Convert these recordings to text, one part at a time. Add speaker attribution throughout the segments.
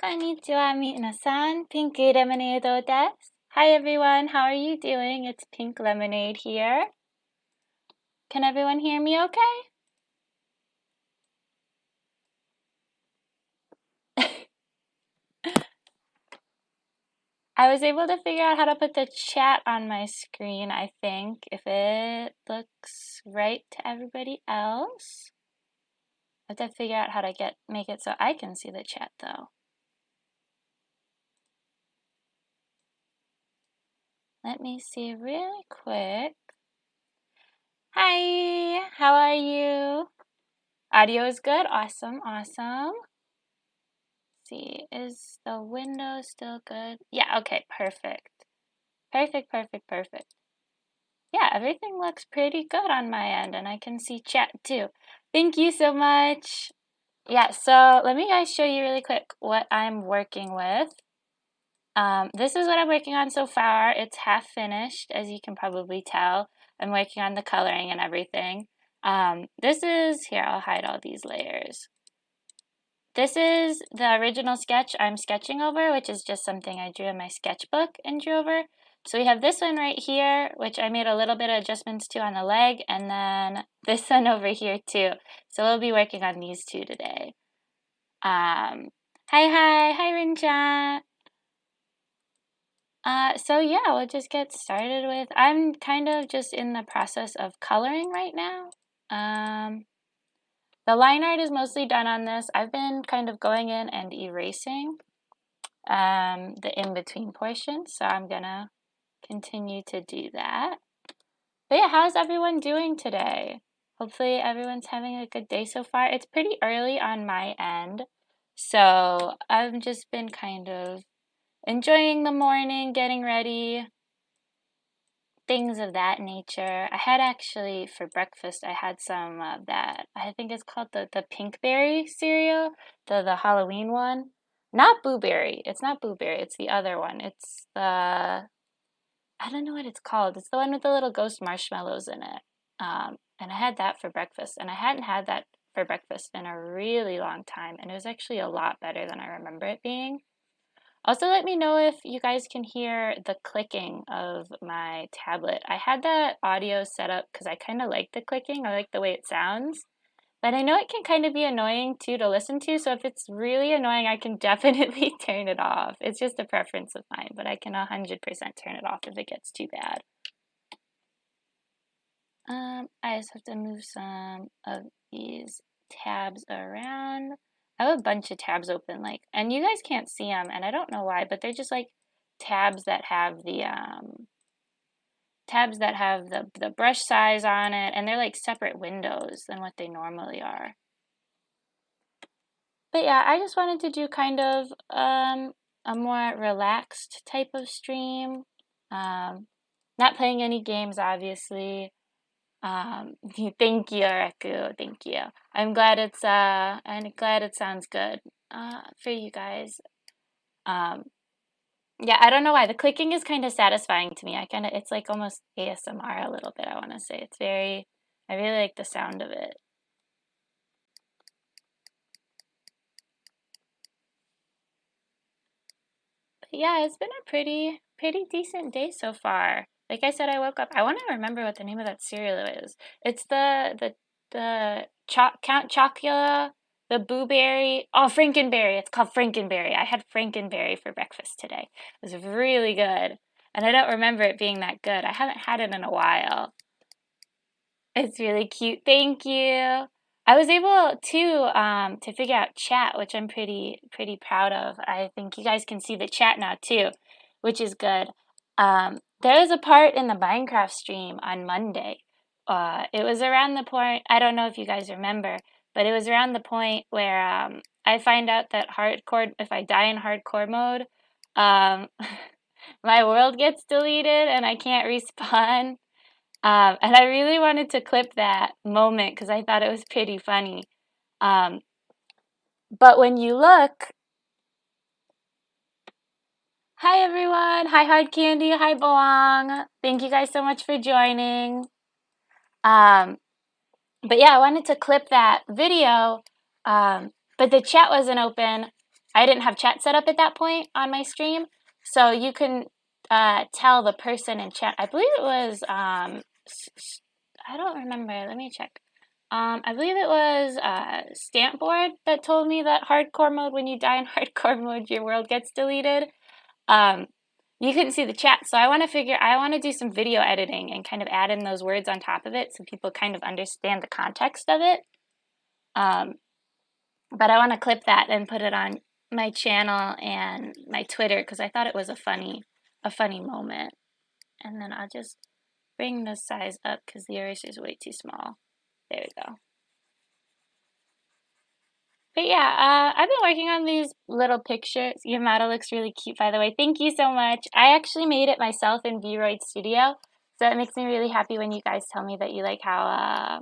Speaker 1: こんにちは皆さん。Pink Lemonade です。Hi everyone, how are you doing? It's Pink Lemonade here. Can everyone hear me okay? I was able to figure out how to put the chat on my screen, I think, if it looks right to everybody else. I have to figure out how to make it so I can see the chat though. Let me see really quick. Hi, how are you? Audio is good? Awesome, awesome. Let's see, is the window still good? Yeah, okay, perfect. Perfect. Yeah, everything looks pretty good on my end, and I can see chat too. Thank you so much. Yeah, so let me guys show you really quick what I'm working with. This is what I'm working on so far. It's half finished, as you can probably tell. I'm working on the coloring and everything. This is, here, I'll hide all these layers. This is the original sketch I'm sketching over, which is just something I drew in my sketchbook and drew over. So we have this one right here, which I made a little bit of adjustments to on the leg, and then this one over here too. So we'll be working on these two today. Hi Rincha. So yeah, we'll just get started with, I'm kind of just in the process of coloring right now. The line art is mostly done on this. I've been kind of going in and erasing the in-between portions, so I'm gonna continue to do that. But yeah, how's everyone doing today? Hopefully everyone's having a good day so far. It's pretty early on my end, so I've just been kind of enjoying the morning, getting ready, things of that nature. I had actually, for breakfast, I had some of that, I think it's called the pink berry cereal, the Halloween one. Not blueberry, it's not blueberry, it's the other one. It's the, I don't know what it's called. It's the one with the little ghost marshmallows in it. And I had that for breakfast, and I hadn't had that for breakfast in a really long time, and it was actually a lot better than I remember it being. Also, let me know if you guys can hear the clicking of my tablet. I had that audio set up because I kind of like the clicking. I like the way it sounds. But I know it can kind of be annoying too to listen to, so if it's really annoying, I can definitely turn it off. It's just a preference of mine, but I can 100% turn it off if it gets too bad. I just have to move some of these tabs around. I have a bunch of tabs open, and you guys can't see them, and I don't know why, but they're just like tabs that have the brush size on it, and they're like separate windows than what they normally are. But yeah, I just wanted to do kind of a more relaxed type of stream. Not playing any games, obviously. Thank you, Araku. Thank you. I'm glad it sounds good for you guys. Yeah, I don't know why. The clicking is kind of satisfying to me. It's like almost ASMR a little bit, I want to say. I really like the sound of it. But yeah, it's been a pretty decent day so far. Like I said, I woke up. I want to remember what the name of that cereal is. It's the Count Chocula, the Blueberry. Oh, Frankenberry. It's called Frankenberry. I had Frankenberry for breakfast today. It was really good. And I don't remember it being that good. I haven't had it in a while. It's really cute. Thank you. I was able to figure out chat, which I'm pretty proud of. I think you guys can see the chat now too, which is good. There was a part in the Minecraft stream on Monday. It was around the point, I don't know if you guys remember, but it was around the point where I find out that if I die in hardcore mode, my world gets deleted and I can't respawn. And I really wanted to clip that moment because I thought it was pretty funny. But when you look, hi everyone, hi Hard Candy, hi Belong. Thank you guys so much for joining. But yeah, I wanted to clip that video, but the chat wasn't open. I didn't have chat set up at that point on my stream, so you can tell the person in chat. I believe it was I don't remember. Let me check. I believe it was Stampboard that told me that hardcore mode, when you die in hardcore mode, your world gets deleted. You couldn't see the chat, so I want to do some video editing and kind of add in those words on top of it so people kind of understand the context of it. But I want to clip that and put it on my channel and my Twitter because I thought it was a funny moment. And then I'll just bring the size up because the eraser is way too small. There we go. But yeah, I've been working on these little pictures. Your model looks really cute, by the way. Thank you so much. I actually made it myself in Vroid Studio, so it makes me really happy when you guys tell me that you like how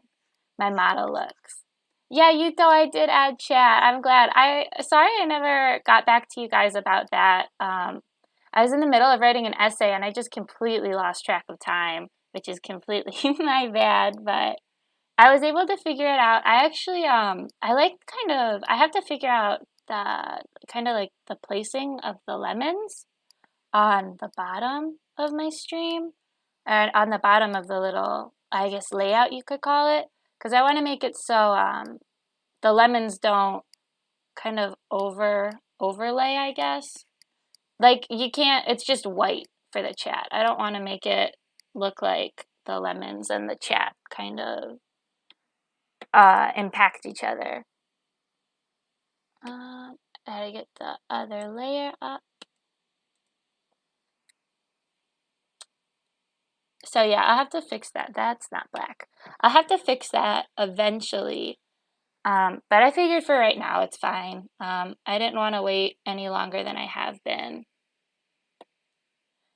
Speaker 1: my model looks. Yeah, Yuto, I did add chat. I'm glad. Sorry I never got back to you guys about that. I was in the middle of writing an essay and I just completely lost track of time, which is completely my bad, but I was able to figure it out. I actually, I have to figure out the placing of the lemons on the bottom of my stream, and on the bottom of the little, I guess, layout you could call it, because I want to make it so the lemons don't kind of overlay, I guess. Like, you can't, it's just white for the chat. I don't want to make it look like the lemons and the chat kind of impact each other. Gotta get the other layer up. So yeah, I'll have to fix that. That's not black. I'll have to fix that eventually. But I figured for right now it's fine. I didn't want to wait any longer than I have been.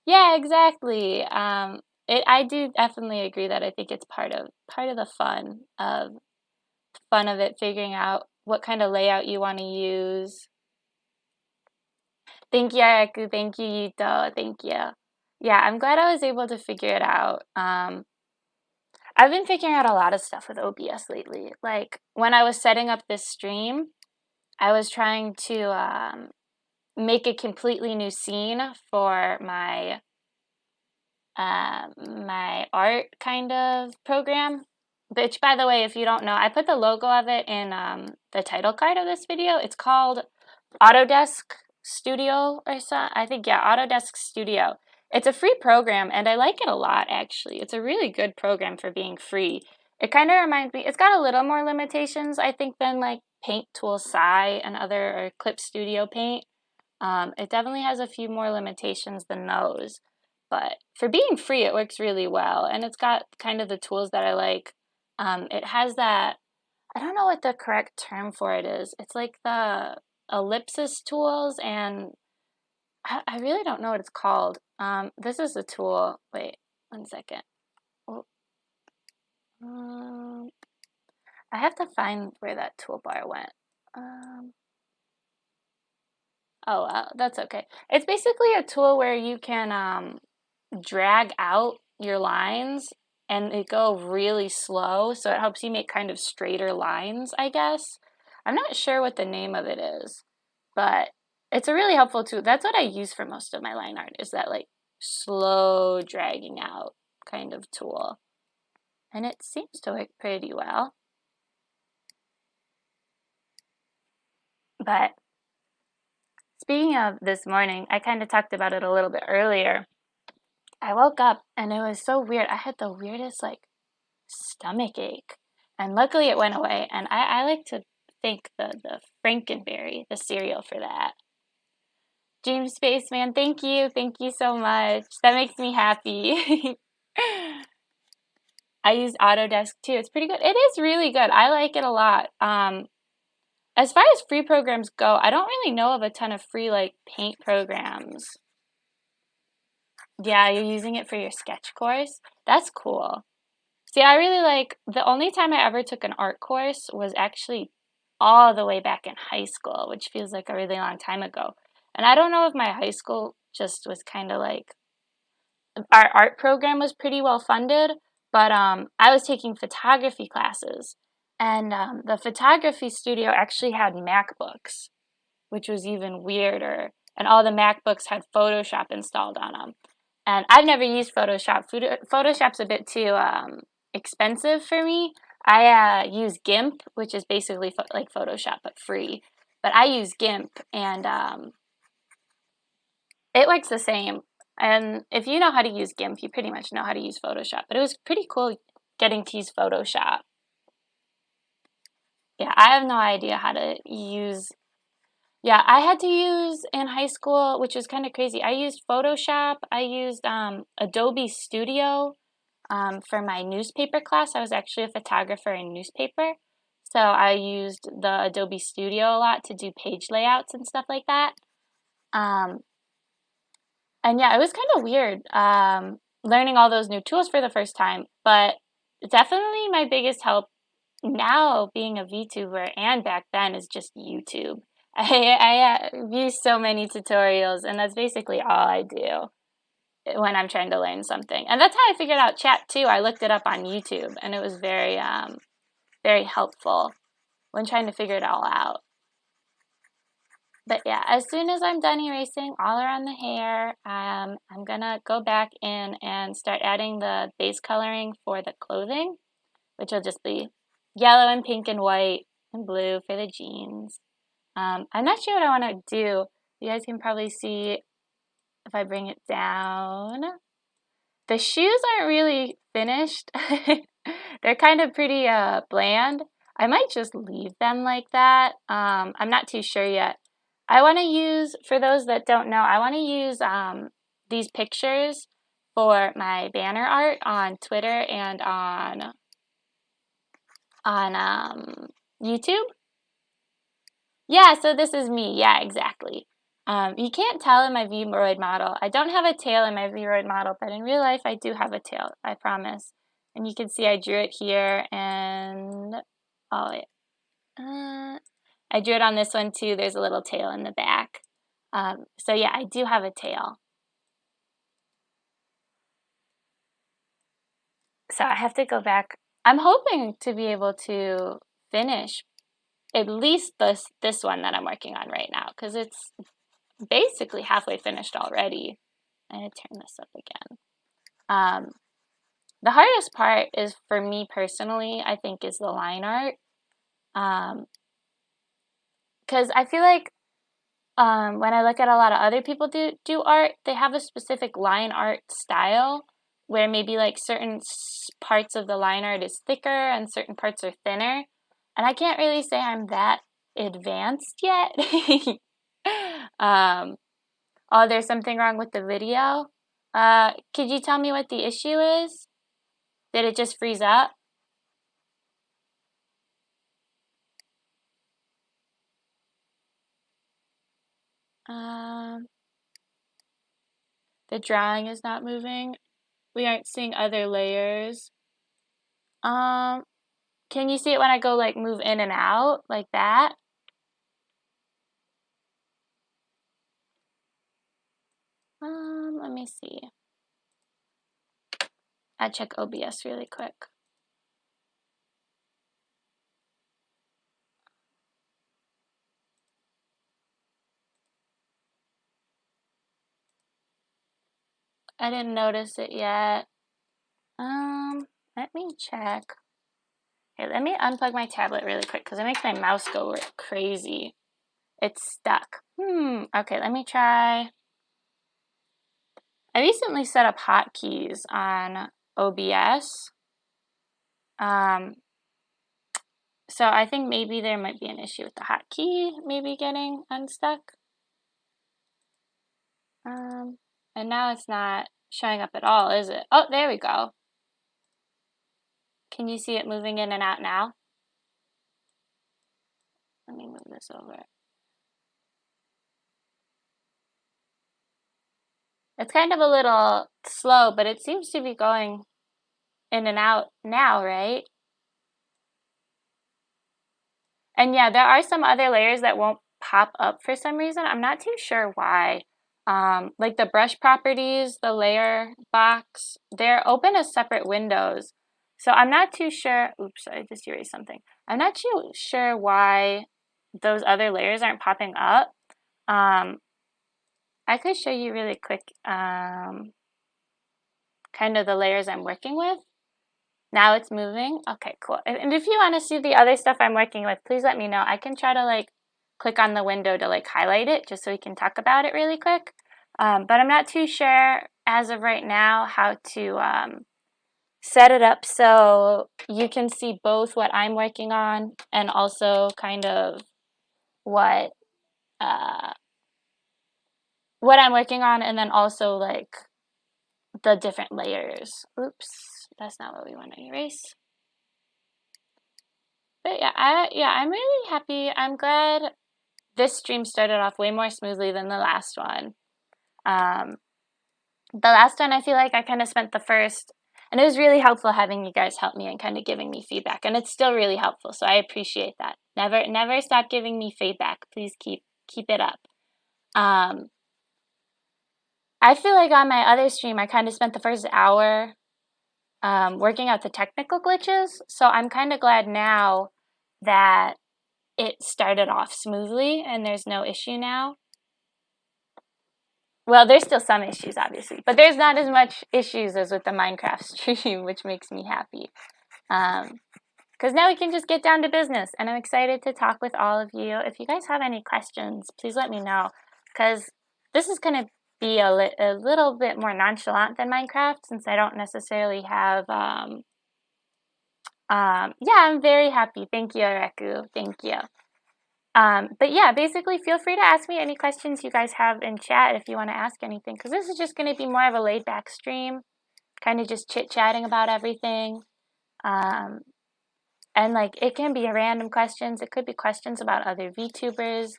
Speaker 1: Yeah, exactly. I do definitely agree that I think it's part of the fun of it, figuring out what kind of layout you want to use. Thank you, Ayaku. Thank you, Yuto. Thank you. Yeah, I'm glad I was able to figure it out. I've been figuring out a lot of stuff with OBS lately. Like, when I was setting up this stream, I was trying to make a completely new scene for my my art kind of program. Which, by the way, if you don't know, I put the logo of it in the title card of this video. It's called Autodesk Studio or something. I think, yeah, Autodesk Studio. It's a free program, and I like it a lot, actually. It's a really good program for being free. It kind of reminds me, it's got a little more limitations, I think, than like Paint Tool Sai and or Clip Studio Paint. It definitely has a few more limitations than those. But for being free, it works really well, and it's got kind of the tools that I like. It has that, I don't know what the correct term for it is. It's like the ellipsis tools, and I really don't know what it's called. This is a tool. Wait, 1 second. Oh. I have to find where that toolbar went. Oh, well, that's okay. It's basically a tool where you can drag out your lines and they go really slow, so it helps you make kind of straighter lines, I guess. I'm not sure what the name of it is, but it's a really helpful tool. That's what I use for most of my line art, is that like slow dragging out kind of tool. And it seems to work pretty well. But speaking of this morning, I kind of talked about it a little bit earlier. I woke up and it was so weird. I had the weirdest like stomach ache, and luckily it went away. And I like to thank the Frankenberry, the cereal, for that. Dream Spaceman, thank you so much. That makes me happy. I use Autodesk too. It's pretty good. It is really good. I like it a lot. As far as free programs go, I don't really know of a ton of free like paint programs. Yeah, you're using it for your sketch course? That's cool. See, I really like, the only time I ever took an art course was actually all the way back in high school, which feels like a really long time ago. And I don't know if my high school just was kind of like, our art program was pretty well funded, but I was taking photography classes. And the photography studio actually had MacBooks. which was even weirder. And all the MacBooks had Photoshop installed on them. And I've never used Photoshop. Photoshop's a bit too expensive for me. I use GIMP, which is basically like Photoshop, but free. But I use GIMP, and it works the same. And if you know how to use GIMP, you pretty much know how to use Photoshop. But it was pretty cool getting to use Photoshop. Yeah, I have no idea how to use... Yeah, I had to use in high school, which was kind of crazy. I used Photoshop. I used Adobe Studio for my newspaper class. I was actually a photographer in newspaper. So I used the Adobe Studio a lot to do page layouts and stuff like that. And yeah, it was kind of weird learning all those new tools for the first time. But definitely my biggest help now being a VTuber and back then is just YouTube. I view so many tutorials, and that's basically all I do when I'm trying to learn something. And that's how I figured out chat too. I looked it up on YouTube, and it was very, very helpful when trying to figure it all out. But yeah, as soon as I'm done erasing all around the hair, I'm gonna go back in and start adding the base coloring for the clothing, which will just be yellow and pink and white and blue for the jeans. I'm not sure what I want to do. You guys can probably see if I bring it down. The shoes aren't really finished. They're kind of pretty bland. I might just leave them like that. I'm not too sure yet. I want to use, for those that don't know, I want to use these pictures for my banner art on Twitter and on YouTube. Yeah, so this is me. Yeah, exactly. You can't tell in my Vroid model. I don't have a tail in my Vroid model, but in real life I do have a tail, I promise. And you can see I drew it here, and I drew it on this one too. There's a little tail in the back. So yeah, I do have a tail. So I have to go back. I'm hoping to be able to finish at least this one that I'm working on right now, because it's basically halfway finished already. I'm going to turn this up again. The hardest part is, for me personally, I think, is the line art. Because I feel like when I look at a lot of other people do art, they have a specific line art style where maybe like certain parts of the line art is thicker and certain parts are thinner. And I can't really say I'm that advanced yet. Oh, there's something wrong with the video. Could you tell me what the issue is? Did it just freeze up? The drawing is not moving. We aren't seeing other layers. Can you see it when I go like move in and out like that? Let me see. I'll check OBS really quick. I didn't notice it yet. Let me check. Okay, let me unplug my tablet really quick because it makes my mouse go crazy. It's stuck. Okay, let me try. I recently set up hotkeys on OBS. So I think maybe there might be an issue with the hotkey maybe getting unstuck. And now it's not showing up at all, is it? Oh, there we go. Can you see it moving in and out now? Let me move this over. It's kind of a little slow, but it seems to be going in and out now, right? And yeah, there are some other layers that won't pop up for some reason. I'm not too sure why. Like the brush properties, the layer box, they're open as separate windows. So I'm not too sure. Oops, I just erased something. I'm not too sure why those other layers aren't popping up. I could show you really quick kind of the layers I'm working with. Now it's moving. Okay, cool. And if you want to see the other stuff I'm working with, please let me know. I can try to like click on the window to like highlight it just so we can talk about it really quick. But I'm not too sure as of right now how to set it up so you can see both what I'm working on and also kind of what I'm working on, and then also like the different layers. Oops, that's not what we want to erase. But yeah, I'm really happy. I'm glad this stream started off way more smoothly than the last one. The last one, I feel like I kind of spent the first, and it was really helpful having you guys help me and kind of giving me feedback, and it's still really helpful, so I appreciate that. Never stop giving me feedback. Please keep it up. I feel like on my other stream, I kind of spent the first hour working out the technical glitches, so I'm kind of glad now that it started off smoothly and there's no issue now. Well, there's still some issues, obviously, but there's not as much issues as with the Minecraft stream, which makes me happy. Because now we can just get down to business, and I'm excited to talk with all of you. If you guys have any questions, please let me know, because this is going to be a little bit more nonchalant than Minecraft, since I don't necessarily have, yeah, I'm very happy. Thank you, Areku. Thank you. But yeah, basically feel free to ask me any questions you guys have in chat if you want to ask anything, because this is just going to be more of a laid-back stream, kind of just chit-chatting about everything. And like, it can be random questions. It could be questions about other VTubers.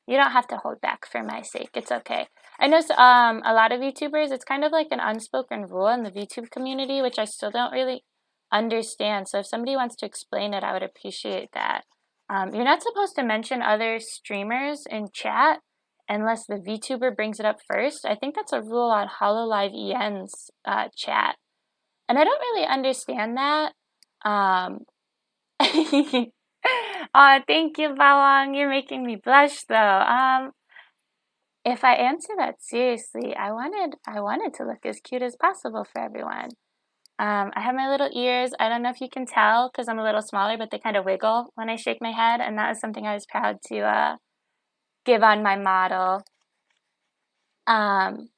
Speaker 1: You don't have to hold back for my sake. It's okay. I know a lot of VTubers, it's kind of like an unspoken rule in the VTube community, which I still don't really understand. So if somebody wants to explain it, I would appreciate that. You're not supposed to mention other streamers in chat unless the VTuber brings it up first. I think that's a rule on HoloLive EN's chat. And I don't really understand that. Oh, thank you, Bawang. You're making me blush, though. If I answer that seriously, I wanted to look as cute as possible for everyone. I have my little ears. I don't know if you can tell because I'm a little smaller, but they kind of wiggle when I shake my head, and that is something I was proud to give on my model. And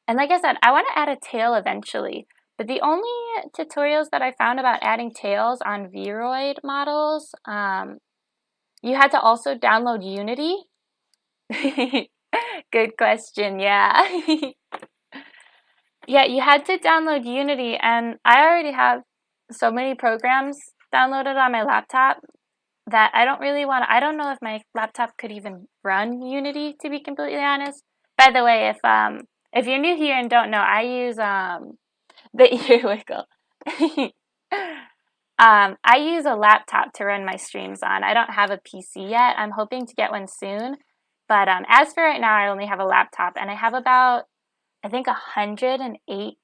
Speaker 1: like I said, I want to add a tail eventually, but the only tutorials that I found about adding tails on Vroid models, you had to also download Unity. Good question, yeah. Yeah, you had to download Unity, and I already have so many programs downloaded on my laptop that I don't know if my laptop could even run Unity, to be completely honest. By the way, if you're new here and don't know, I use the ear wiggle. I use a laptop to run my streams on. I don't have a PC yet. I'm hoping to get one soon. But as for right now, I only have a laptop, and I have about, I think, 118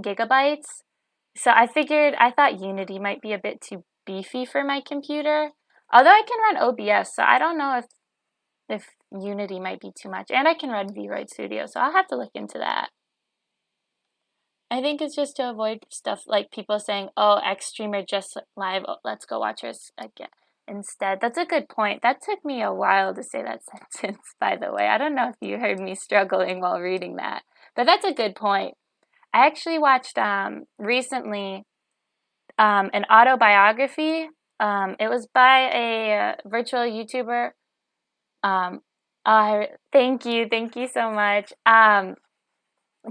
Speaker 1: gigabytes. So I thought Unity might be a bit too beefy for my computer. Although I can run OBS, so I don't know if Unity might be too much. And I can run Vroid Studio, so I'll have to look into that. I think it's just to avoid stuff like people saying, oh, X streamer just live, let's go watch us again. Instead, that's a good point. That took me a while to say that sentence, by the way. I don't know if you heard me struggling while reading that, but that's a good point. I actually watched recently an autobiography. It was by a virtual YouTuber. Thank you so much.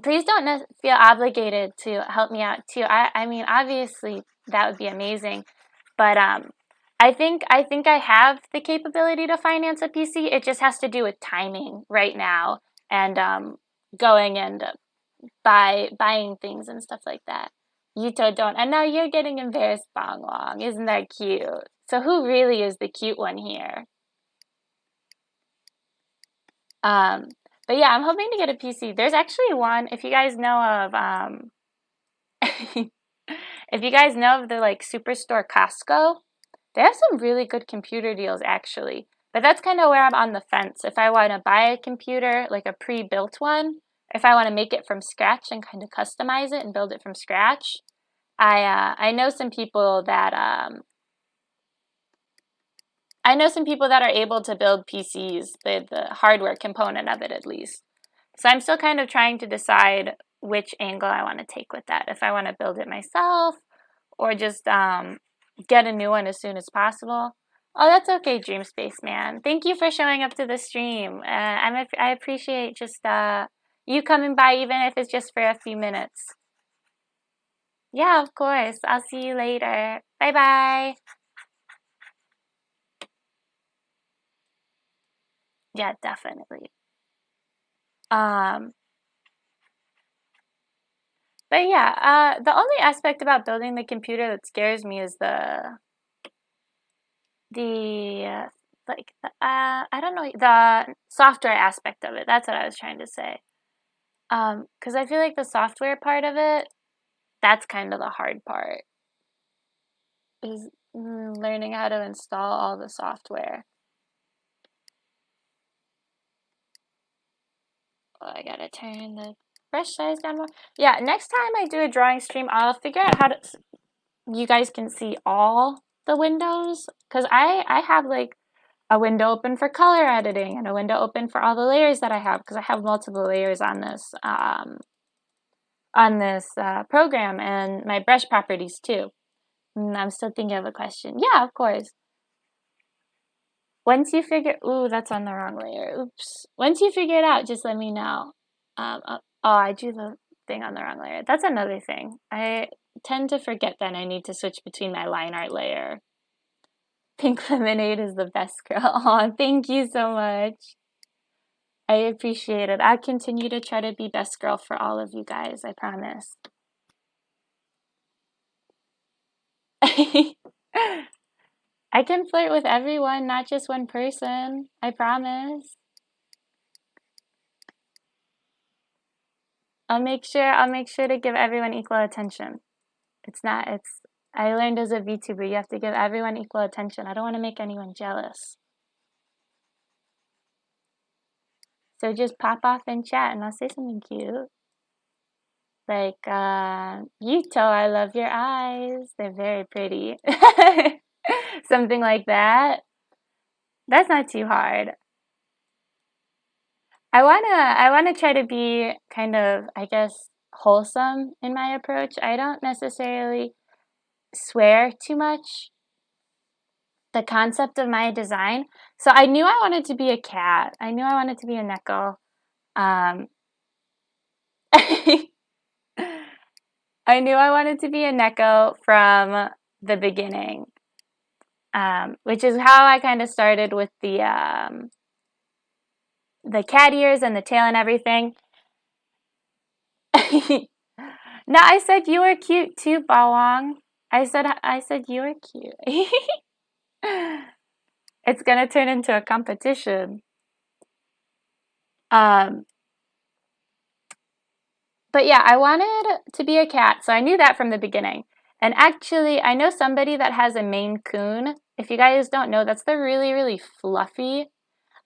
Speaker 1: Please don't feel obligated to help me out too. I mean, obviously that would be amazing, but I think I have the capability to finance a PC. It just has to do with timing right now and going and buying things and stuff like that. Yuto don't. And now you're getting embarrassed, Bong Wong. Isn't that cute? So who really is the cute one here? But yeah, I'm hoping to get a PC. There's actually one, if you guys know of if you guys know of the like Superstore Costco, They have some really good computer deals, actually. But that's kind of where I'm on the fence. If I want to buy a computer, like a pre-built one, if I want to make it from scratch and kind of customize it and build it from scratch, I know some people that are able to build PCs, the hardware component of it at least. So I'm still kind of trying to decide which angle I want to take with that. If I want to build it myself or just get a new one as soon as possible. Oh, that's okay, Dream Space Man. Thank you for showing up to the stream. I appreciate just you coming by, even if it's just for a few minutes. Yeah, of course. I'll see you later. Bye-bye. Yeah, definitely. But yeah, the only aspect about building the computer that scares me is I don't know, the software aspect of it. That's what I was trying to say. Because I feel like the software part of it, that's kind of the hard part, is learning how to install all the software. Oh, I gotta turn the brush size down more. Yeah, next time I do a drawing stream, I'll figure out how to, you guys can see all the windows, because I have like a window open for color editing and a window open for all the layers that I have, because I have multiple layers on this program, and my brush properties too. I'm still thinking of a question. Yeah, of course. Once you figure, ooh, that's on the wrong layer. Oops. Once you figure it out, just let me know. Oh, I drew the thing on the wrong layer. That's another thing. I tend to forget that I need to switch between my line art layer. Pink Lemonade is the best girl. Oh, thank you so much. I appreciate it. I'll continue to try to be best girl for all of you guys, I promise. I can flirt with everyone, not just one person. I promise. I'll make sure to give everyone equal attention. I learned as a VTuber, you have to give everyone equal attention. I don't want to make anyone jealous. So just pop off and chat and I'll say something cute. Like, Yuto, I love your eyes. They're very pretty. Something like that. That's not too hard. I wanna try to be kind of, I guess, wholesome in my approach. I don't necessarily swear too much. The concept of my design. So I knew I wanted to be a cat. I knew I wanted to be a neko. I knew I wanted to be a neko from the beginning, which is how I kind of started with the cat ears and the tail and everything. No, I said you were cute too, Bawang. I said you were cute. It's gonna turn into a competition. But yeah, I wanted to be a cat, so I knew that from the beginning. And actually, I know somebody that has a Maine Coon. If you guys don't know, that's the really, really fluffy.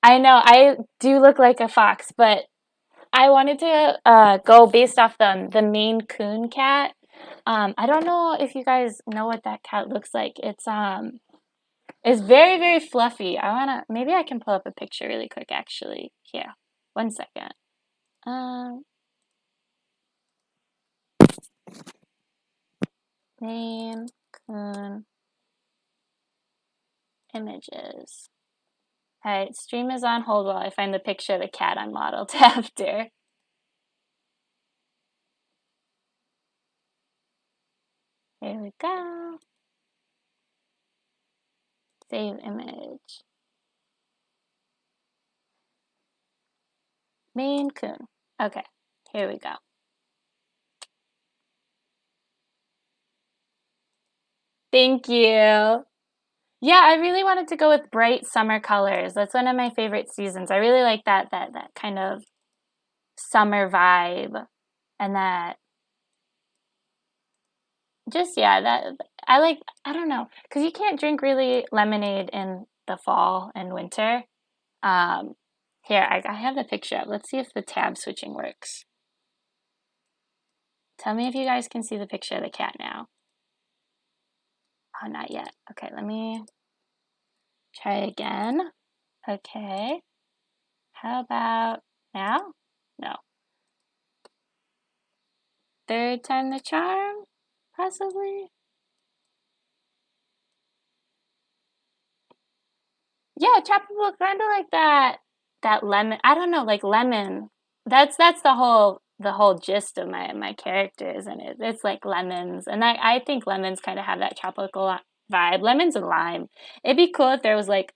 Speaker 1: I know, I do look like a fox, but I wanted to go based off the Maine Coon cat. I don't know if you guys know what that cat looks like. It's very, very fluffy. Maybe I can pull up a picture really quick, actually. Here, 1 second. Maine Coon images. Alright, stream is on hold while I find the picture of the cat I'm modeled after. Here we go. Save image. Maine Coon. Okay, here we go. Thank you. Yeah, I really wanted to go with bright summer colors. That's one of my favorite seasons. I really like that kind of summer vibe, and that just, yeah, that I don't know, because you can't drink really lemonade in the fall and winter. Here, I have the picture up. Let's see if the tab switching works. Tell me if you guys can see the picture of the cat now. Oh, not yet. Okay, let me try again. Okay. How about now? No. Third time the charm, possibly? Yeah, tropical, kind of like that lemon. I don't know, like lemon. That's the whole gist of my character, isn't it? It's like lemons, and I think lemons kind of have that tropical vibe. Lemons and lime. It'd be cool if there was like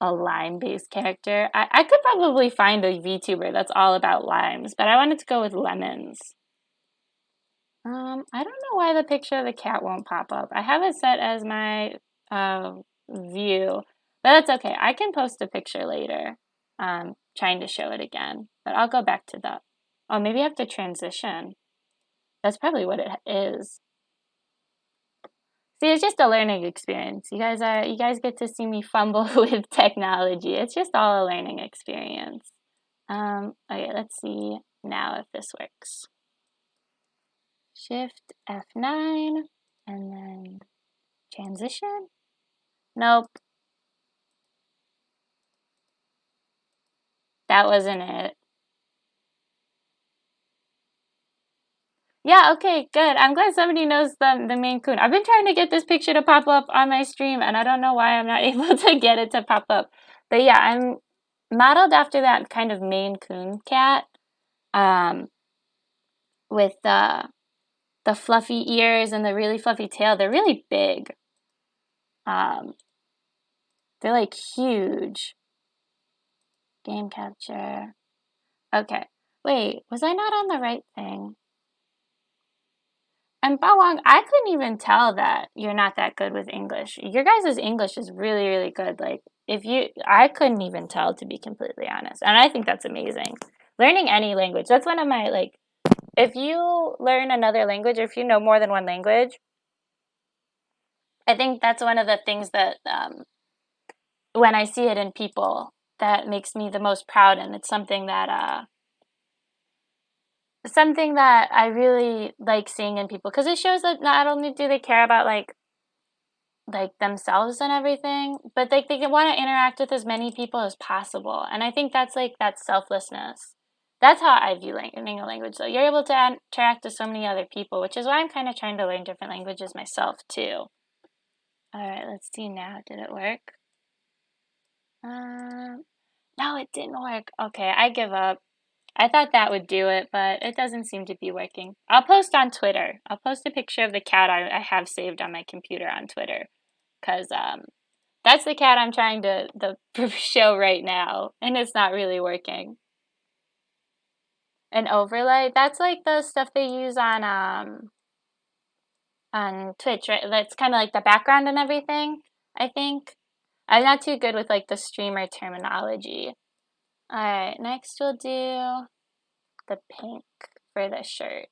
Speaker 1: a lime-based character. I could probably find a VTuber that's all about limes, but I wanted to go with lemons. I don't know why the picture of the cat won't pop up. I have it set as my view, but that's okay. I can post a picture later, trying to show it again. But I'll go back to the. Oh, maybe I have to transition. That's probably what it is. See, it's just a learning experience. You guys get to see me fumble with technology. It's just all a learning experience. Okay, let's see now if this works. Shift F9 and then transition. Nope. That wasn't it. Yeah, okay, good. I'm glad somebody knows the Maine Coon. I've been trying to get this picture to pop up on my stream, and I don't know why I'm not able to get it to pop up. But yeah, I'm modeled after that kind of Maine Coon cat, with the fluffy ears and the really fluffy tail. They're really big. They're like huge. Game capture. Okay. Wait, was I not on the right thing? And Bawang, I couldn't even tell that you're not that good with English. Your guys' English is really, really good. Like, I couldn't even tell, to be completely honest. And I think that's amazing. Learning any language, that's one of my, like, if you learn another language, or if you know more than one language, I think that's one of the things that, when I see it in people, that makes me the most proud. And it's something that I really like seeing in people, because it shows that not only do they care about like themselves and everything, but they want to interact with as many people as possible. And I think that's like that selflessness. That's how I view learning a language. So you're able to interact with so many other people, which is why I'm kind of trying to learn different languages myself too. All right, let's see now. Did it work? No, it didn't work. Okay, I give up. I thought that would do it, but it doesn't seem to be working. I'll post on Twitter. I'll post a picture of the cat I have saved on my computer on Twitter, because that's the cat I'm trying to show right now, and it's not really working. An overlay, that's like the stuff they use on Twitch, right? That's kind of like the background and everything, I think. I'm not too good with like the streamer terminology. Alright, next we'll do the pink for the shirt.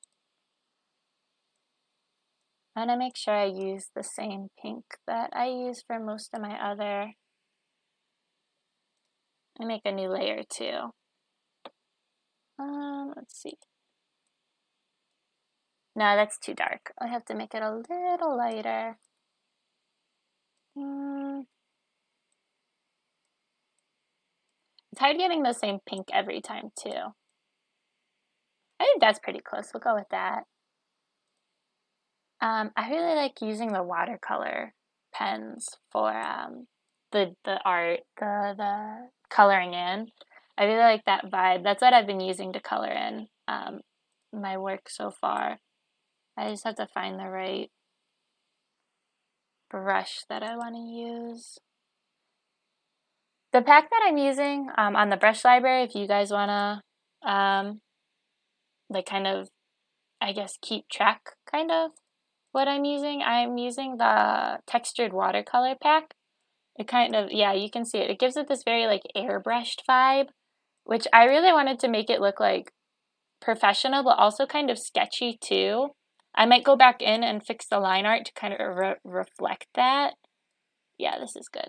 Speaker 1: I'm gonna make sure I use the same pink that I use for most of my other. I make a new layer too. Let's see. No, that's too dark. I have to make it a little lighter. It's hard getting the same pink every time too. I think that's pretty close. We'll go with that. I really like using the watercolor pens for the art, the coloring in. I really like that vibe. That's what I've been using to color in my work so far. I just have to find the right brush that I want to use. The pack that I'm using on the brush library, if you guys want to like kind of, I guess, keep track kind of what I'm using the textured watercolor pack. It kind of, yeah, you can see it. It gives it this very like airbrushed vibe, which I really wanted to make it look like professional, but also kind of sketchy too. I might go back in and fix the line art to kind of reflect that. Yeah, this is good.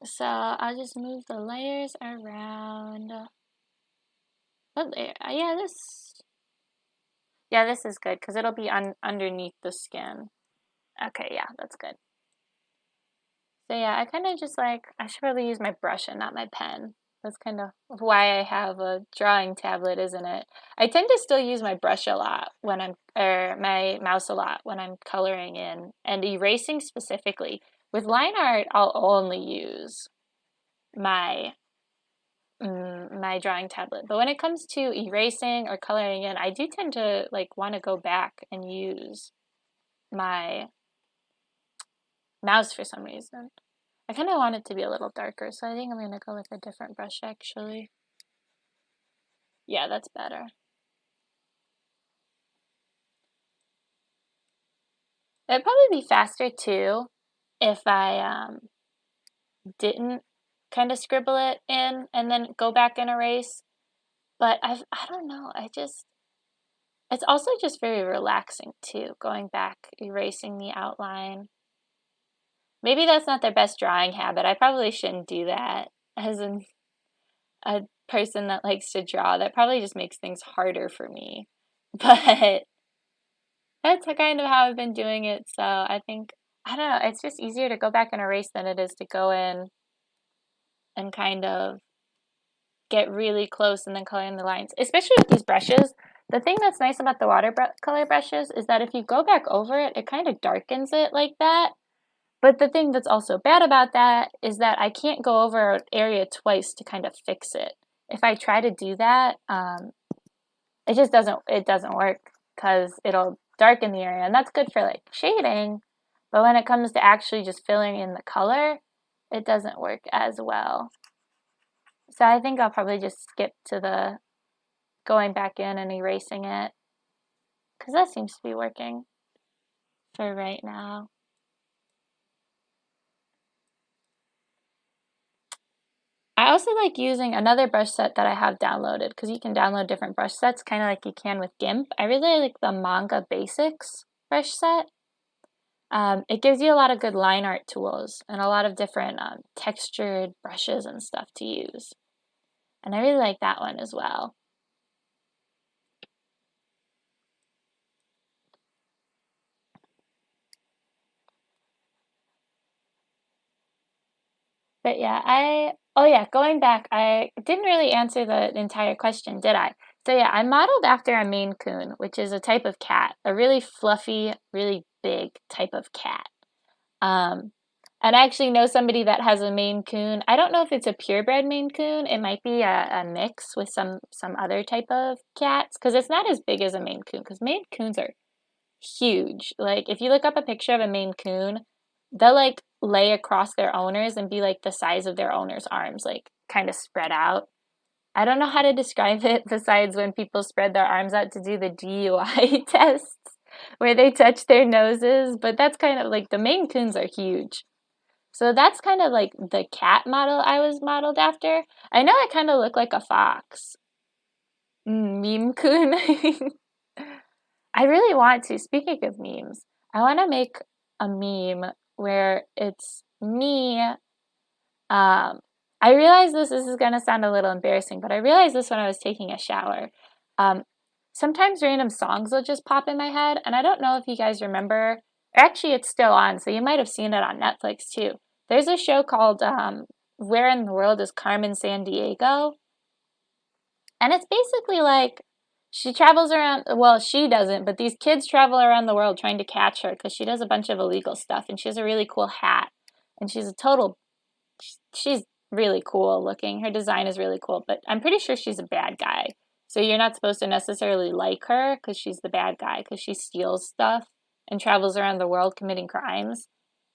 Speaker 1: So I'll just move the layers around. What layer? Yeah, this is good because it'll be underneath the skin. Okay, yeah, that's good. So yeah, I kind of just like, I should probably use my brush and not my pen. That's kind of why I have a drawing tablet, isn't it? I tend to still use my brush a lot when or my mouse a lot when I'm coloring in and erasing specifically. With line art, I'll only use my my drawing tablet. But when it comes to erasing or coloring in, I do tend to like want to go back and use my mouse for some reason. I kind of want it to be a little darker, so I think I'm going to go with a different brush actually. Yeah, that's better. It'd probably be faster too if I didn't kind of scribble it in and then go back and erase. But I don't know, it's also just very relaxing too, going back, erasing the outline. Maybe that's not their best drawing habit. I probably shouldn't do that as a person that likes to draw. That probably just makes things harder for me. But that's kind of how I've been doing it. So I think, I don't know, it's just easier to go back and erase than it is to go in and kind of get really close and then color in the lines. Especially with these brushes. The thing that's nice about the watercolor brushes is that if you go back over it, it kind of darkens it like that. But the thing that's also bad about that is that I can't go over an area twice to kind of fix it. If I try to do that, it just doesn't work because it'll darken the area, and that's good for like shading. But when it comes to actually just filling in the color, it doesn't work as well. So I think I'll probably just skip to the going back in and erasing it because that seems to be working for right now. I also like using another brush set that I have downloaded because you can download different brush sets kind of like you can with GIMP. I really like the Manga Basics brush set. It gives you a lot of good line art tools and a lot of different textured brushes and stuff to use. And I really like that one as well. But yeah, going back, I didn't really answer the entire question, did I? So yeah, I modeled after a Maine Coon, which is a type of cat, a really fluffy, really big type of cat. And I actually know somebody that has a Maine Coon. I don't know if it's a purebred Maine Coon. It might be a mix with some other type of cats because it's not as big as a Maine Coon because Maine Coons are huge. Like if you look up a picture of a Maine Coon, they'll like lay across their owners and be like the size of their owner's arms, like kind of spread out. I don't know how to describe it besides when people spread their arms out to do the DUI tests where they touch their noses, but that's kind of like the Maine Coons are huge. So that's kind of like the cat model I was modeled after. I know I kind of look like a fox. Meme Coon. I really want to, speaking of memes, I want to make a meme where it's me. I realize this is going to sound a little embarrassing, but I realized this when I was taking a shower. Sometimes random songs will just pop in my head, and I don't know if you guys remember. Actually, it's still on, so you might have seen it on Netflix too. There's a show called Where in the World is Carmen Sandiego? And it's basically like she travels around, well, she doesn't, but these kids travel around the world trying to catch her because she does a bunch of illegal stuff, and she has a really cool hat, and she's really cool looking. Her design is really cool, but I'm pretty sure she's a bad guy. So you're not supposed to necessarily like her because she's the bad guy because she steals stuff and travels around the world committing crimes.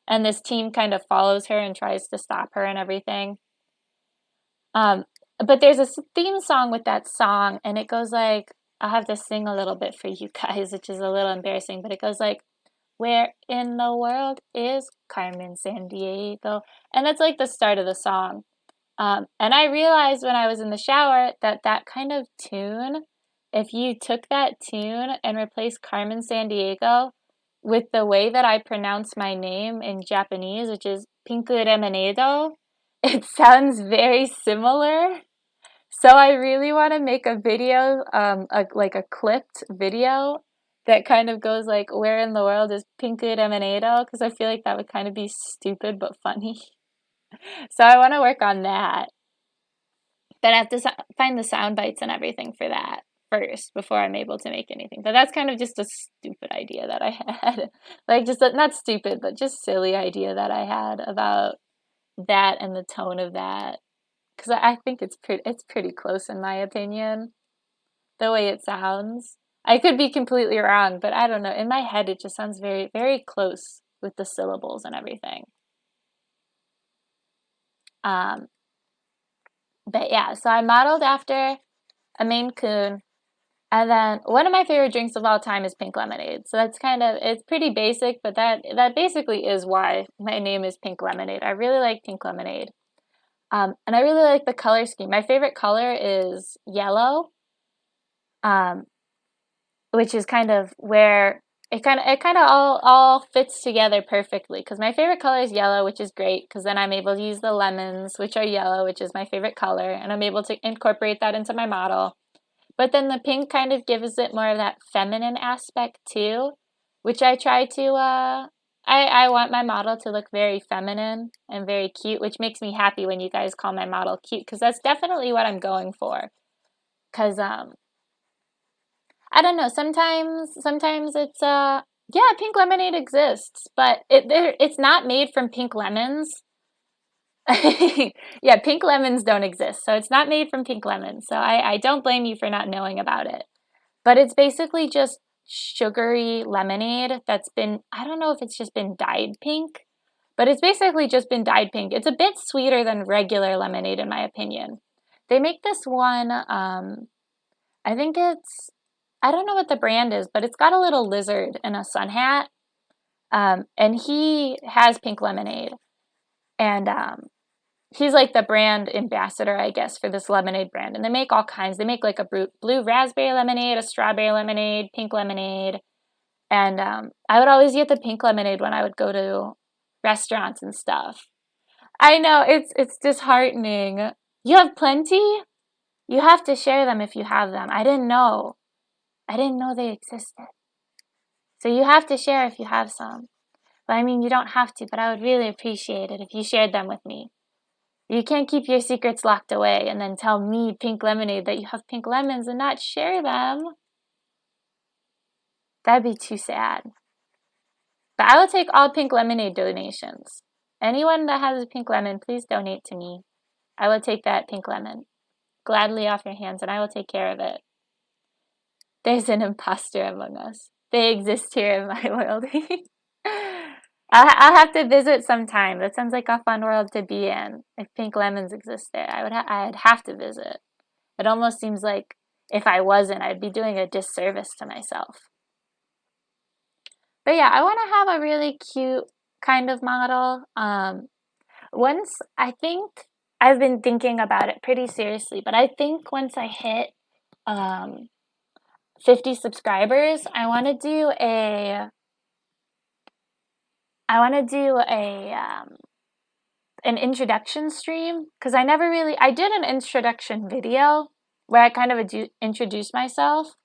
Speaker 1: And this team kind of follows her and tries to stop her and everything. But there's a theme song with that song, and it goes like, I'll have to sing a little bit for you guys, which is a little embarrassing, but it goes like, where in the world is Carmen Sandiego? And that's like the start of the song. And I realized when I was in the shower that kind of tune if you took that tune and replaced Carmen Sandiego with the way that I pronounce my name in Japanese, which is Pinku Remenedo, it sounds very similar. So I really want to make a video, like a clipped video that kind of goes like, where in the world is Pinku Remenedo? Because I feel like that would kind of be stupid but funny. So I want to work on that. But I have to find the sound bites and everything for that first before I'm able to make anything. But that's kind of just a stupid idea that I had. Like, just not stupid, but just silly idea that I had about that and the tone of that. Because I think it's pretty close in my opinion, the way it sounds. I could be completely wrong, but I don't know. In my head, it just sounds very, very close with the syllables and everything. But yeah, so I modeled after a Maine Coon. And then one of my favorite drinks of all time is pink lemonade. So that's it's pretty basic, but that basically is why my name is Pink Lemonade. I really like pink lemonade. And I really like the color scheme. My favorite color is yellow, which is kind of where it kind of all fits together perfectly. Because my favorite color is yellow, which is great, because then I'm able to use the lemons, which are yellow, which is my favorite color, and I'm able to incorporate that into my model. But then the pink kind of gives it more of that feminine aspect too, which I try to, I want my model to look very feminine and very cute, which makes me happy when you guys call my model cute, because that's definitely what I'm going for. Because, I don't know, sometimes it's, yeah, pink lemonade exists, but it's not made from pink lemons. Yeah, pink lemons don't exist, so it's not made from pink lemons, so I don't blame you for not knowing about it. But it's basically just sugary lemonade that's been, I don't know if it's just been dyed pink, but it's basically just been dyed pink. It's a bit sweeter than regular lemonade in my opinion. They make this one, I think it's, I don't know what the brand is, but it's got a little lizard in a sun hat, and he has pink lemonade, and he's like the brand ambassador, I guess, for this lemonade brand. And they make all kinds. They make like a blue raspberry lemonade, a strawberry lemonade, pink lemonade. And I would always get the pink lemonade when I would go to restaurants and stuff. I know, it's disheartening. You have plenty? You have to share them if you have them. I didn't know. I didn't know they existed. So you have to share if you have some. But I mean, you don't have to, but I would really appreciate it if you shared them with me. You can't keep your secrets locked away and then tell me, Pink Lemonade, that you have pink lemons and not share them. That'd be too sad. But I will take all pink lemonade donations. Anyone that has a pink lemon, please donate to me. I will take that pink lemon gladly off your hands, and I will take care of it. There's an imposter among us. They exist here in my world. I'll have to visit sometime. That sounds like a fun world to be in. If pink lemons exist there, I'd have to visit. It almost seems like if I wasn't, I'd be doing a disservice to myself. But yeah, I want to have a really cute kind of model. Once, I think, I've been thinking about it pretty seriously, but I think once I hit 50 subscribers, I want to do an introduction stream, because I did an introduction video where I kind of introduced myself,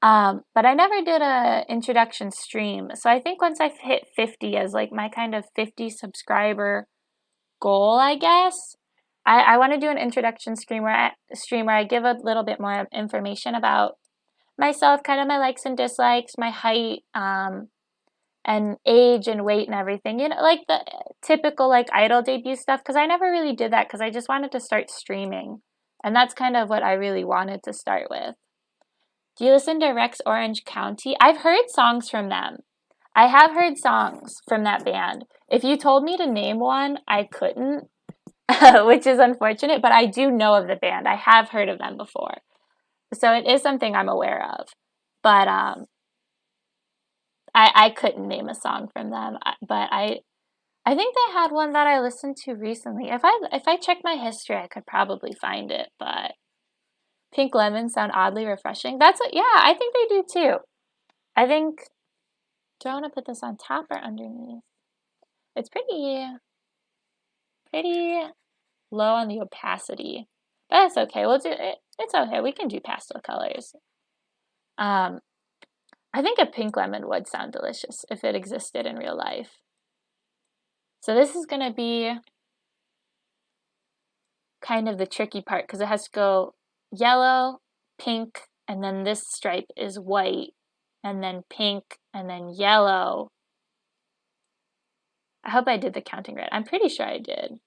Speaker 1: but I never did an introduction stream. So I think once I hit 50 as like my kind of 50 subscriber goal, I guess, I want to do an introduction stream where I give a little bit more information about myself, kind of my likes and dislikes, my height, and age and weight and everything, you know, like the typical like idol debut stuff, because I never really did that because I just wanted to start streaming, and that's kind of what I really wanted to start with. Do you listen to Rex Orange County? I've heard songs from them. I have heard songs from that band. If you told me to name one, I couldn't, which is unfortunate, but I do know of the band. I have heard of them before. So it is something I'm aware of. But I couldn't name a song from them. But I think they had one that I listened to recently. If I check my history, I could probably find it. But Pink lemons sound oddly refreshing. That's what, yeah, I think they do too. I think, do I want to put this on top or underneath? It's pretty low on the opacity. But that's okay. We'll do it. It's okay. We can do pastel colors. I think a pink lemon would sound delicious if it existed in real life. So this is going to be kind of the tricky part because it has to go yellow, pink, and then this stripe is white, and then pink, and then yellow. I hope I did the counting right. I'm pretty sure I did.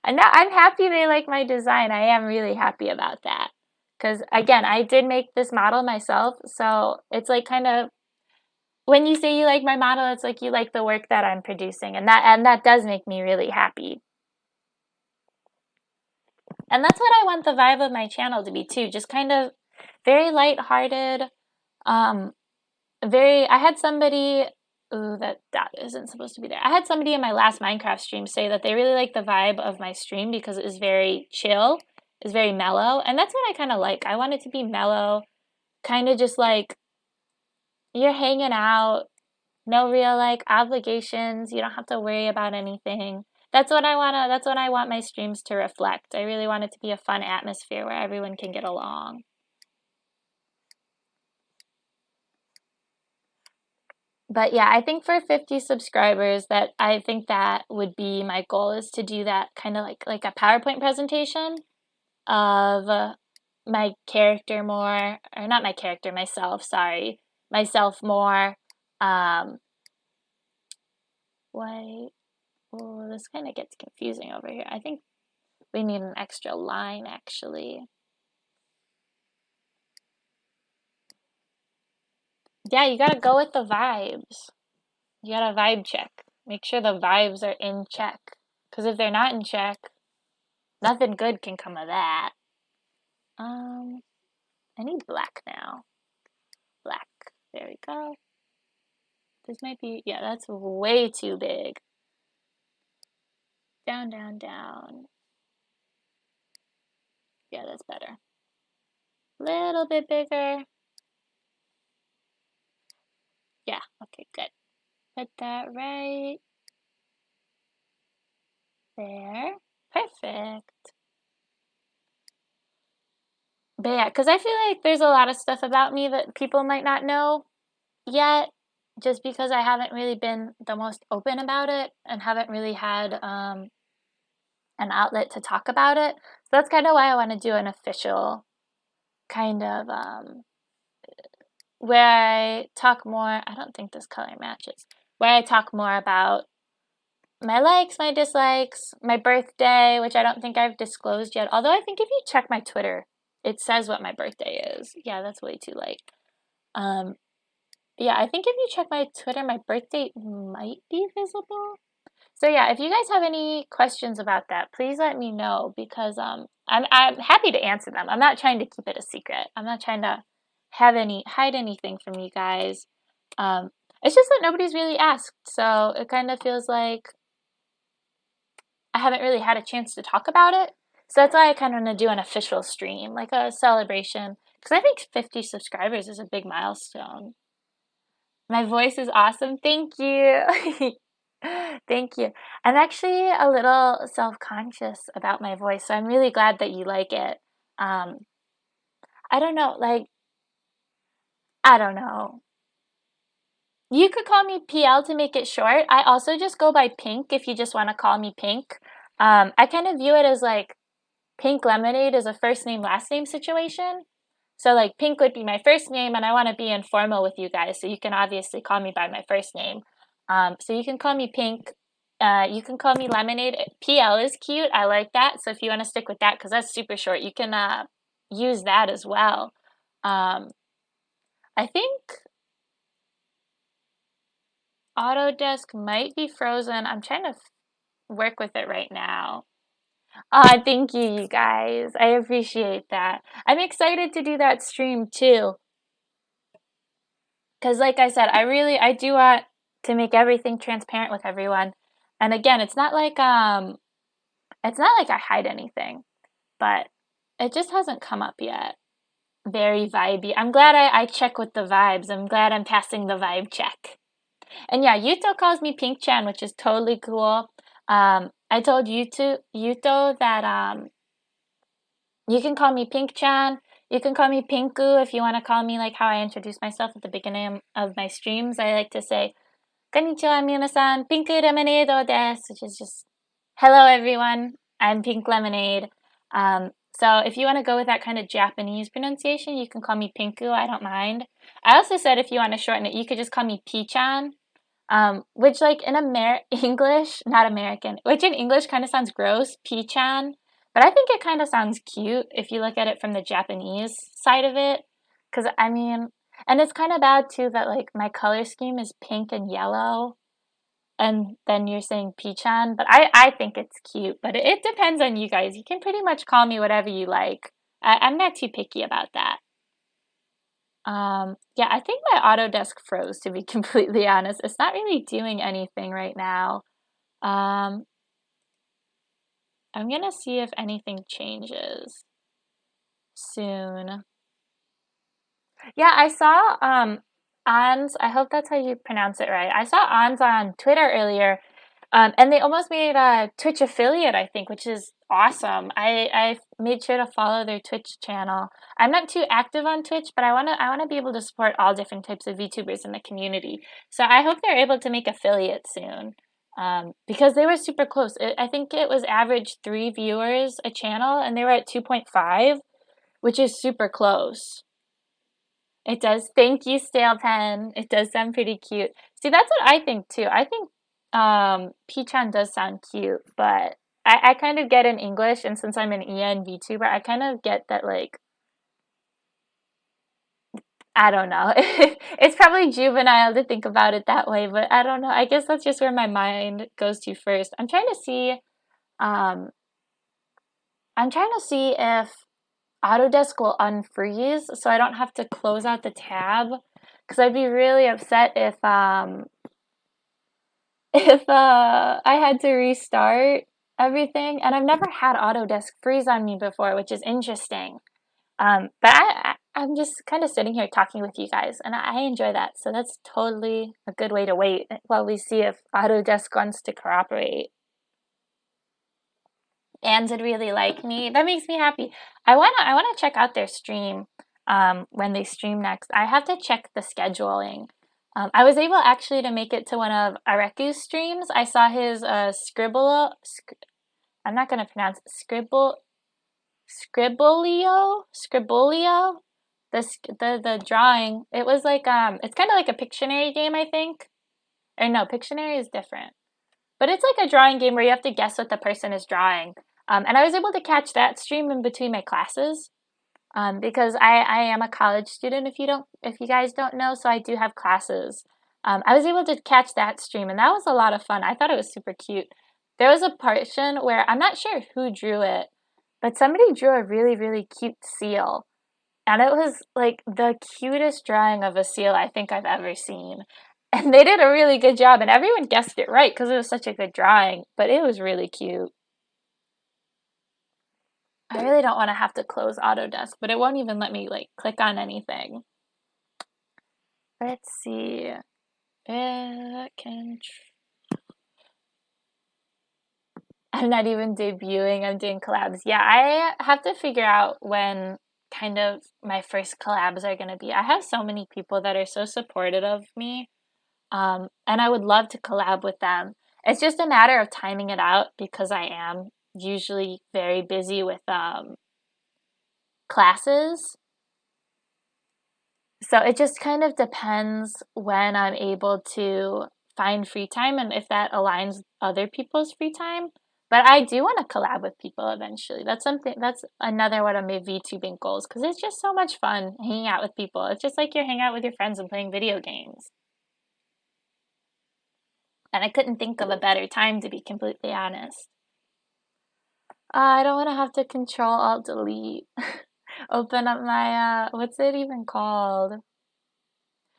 Speaker 1: And now I'm happy they like my design. I am really happy about that. Because again, I did make this model myself, so it's like kind of, when you say you like my model, it's like you like the work that I'm producing, and that does make me really happy. And that's what I want the vibe of my channel to be too, just kind of very lighthearted. I had somebody, ooh, that isn't supposed to be there. I had somebody in my last Minecraft stream say that they really like the vibe of my stream because it is very chill, it's very mellow, and that's what I kind of like. I want it to be mellow, kind of just like you're hanging out, no real like obligations, you don't have to worry about anything. That's what I want my streams to reflect. I really want it to be a fun atmosphere where everyone can get along. But yeah, I think for 50 subscribers, I think that would be my goal, is to do that kind of like a PowerPoint presentation of my character more, or not my character, myself, sorry. Myself more, wait, oh, this kind of gets confusing over here. I think we need an extra line, actually. Yeah, you gotta go with the vibes. You gotta vibe check. Make sure the vibes are in check. Because if they're not in check, nothing good can come of that. I need black now. Black. There we go. This might be, yeah, that's way too big. Down, down, down. Yeah, that's better. Little bit bigger. Yeah, okay, good. Put that right there. Perfect. But yeah, because I feel like there's a lot of stuff about me that people might not know yet, just because I haven't really been the most open about it and haven't really had an outlet to talk about it. So that's kind of why I want to do an official kind of where I talk more. I don't think this color matches. Where I talk more about my likes, my dislikes, my birthday, which I don't think I've disclosed yet. Although I think if you check my Twitter, it says what my birthday is. Yeah, that's way too light. Yeah, I think if you check my Twitter, my birthday might be visible. So yeah, if you guys have any questions about that, please let me know, because I'm happy to answer them. I'm not trying to keep it a secret. I'm not trying to hide anything from you guys. It's just that nobody's really asked, so it kind of feels like I haven't really had a chance to talk about it. So that's why I kind of want to do an official stream, like a celebration, because I think 50 subscribers is a big milestone. My voice is awesome. Thank you. Thank you. I'm actually a little self-conscious about my voice, so I'm really glad that you like it. I don't know, like, I don't know. You could call me PL to make it short. I also just go by Pink if you just want to call me Pink. I kind of view it as like Pink Lemonade is a first name, last name situation. So like Pink would be my first name, and I want to be informal with you guys, so you can obviously call me by my first name. So you can call me Pink. You can call me Lemonade. PL is cute. I like that. So if you want to stick with that, because that's super short, you can use that as well. I think Autodesk might be frozen. I'm trying to work with it right now. Thank you, you guys. I appreciate that. I'm excited to do that stream too. Because like I said, I do want to make everything transparent with everyone. And again, it's not like I hide anything, but it just hasn't come up yet. Very vibey. I'm glad I check with the vibes. I'm glad I'm passing the vibe check. And yeah, Yuto calls me Pink Chan, which is totally cool. I told Yuto that you can call me Pink Chan. You can call me Pinku if you want to call me like how I introduce myself at the beginning of my streams. I like to say, こんにちは皆さん、Pink Lemonade desu, which is just, hello everyone, I'm Pink Lemonade. So if you want to go with that kind of Japanese pronunciation, you can call me Pinku, I don't mind. I also said if you want to shorten it, you could just call me P-chan, which like in English, not American, which in English kind of sounds gross, P-chan. But I think it kind of sounds cute if you look at it from the Japanese side of it. Because, I mean, and it's kind of bad too that like my color scheme is pink and yellow. And then you're saying P-chan. But I think it's cute. But it depends on you guys. You can pretty much call me whatever you like. I'm not too picky about that. Yeah, I think my Autodesk froze, to be completely honest. It's not really doing anything right now. I'm gonna see if anything changes soon. Yeah, I saw Ans, I hope that's how you pronounce it right. I saw Ans on Twitter earlier, and they almost made a Twitch affiliate, I think, which is awesome. I made sure to follow their Twitch channel. I'm not too active on Twitch, but I wanna be able to support all different types of VTubers in the community. So I hope they're able to make affiliates soon. Because they were super close. I think it was average 3 viewers a channel, and they were at 2.5, which is super close. It does. Thank you, Stale Pen. It does sound pretty cute. See, that's what I think too. I think P-chan does sound cute, but I kind of get in English, and since I'm an EN VTuber, I kind of get that like, I don't know. It's probably juvenile to think about it that way, but I don't know. I guess that's just where my mind goes to first. I'm trying to see if Autodesk will unfreeze so I don't have to close out the tab, because I'd be really upset if I had to restart everything, and I've never had Autodesk freeze on me before, which is interesting. But I'm just kind of sitting here talking with you guys, and I enjoy that. So that's totally a good way to wait while we see if Autodesk wants to cooperate. And did really like me. That makes me happy. I wanna check out their stream when they stream next. I have to check the scheduling. I was able actually to make it to one of Areku's streams. I saw his I'm not gonna pronounce it, Scribblio, the drawing. It was like it's kind of like a Pictionary game, I think. Or no, Pictionary is different. But it's like a drawing game where you have to guess what the person is drawing. And I was able to catch that stream in between my classes. Because I am a college student, if you guys don't know, so I do have classes. I was able to catch that stream, and that was a lot of fun. I thought it was super cute. There was a portion where I'm not sure who drew it, but somebody drew a really, really cute seal. And it was like the cutest drawing of a seal I think I've ever seen. And they did a really good job, and everyone guessed it right because it was such a good drawing, but it was really cute. I really don't want to have to close Autodesk, but it won't even let me like click on anything. Let's see. I'm not even debuting, I'm doing collabs. Yeah, I have to figure out when kind of my first collabs are going to be. I have so many people that are so supportive of me, and I would love to collab with them. It's just a matter of timing it out because I am usually very busy with classes. So it just kind of depends when I'm able to find free time and if that aligns with other people's free time. But I do want to collab with people eventually. That's another one of my VTubing goals because it's just so much fun hanging out with people. It's just like you're hanging out with your friends and playing video games. And I couldn't think of a better time, to be completely honest. I don't want to have to Control-Alt-Delete. Open up my, what's it even called?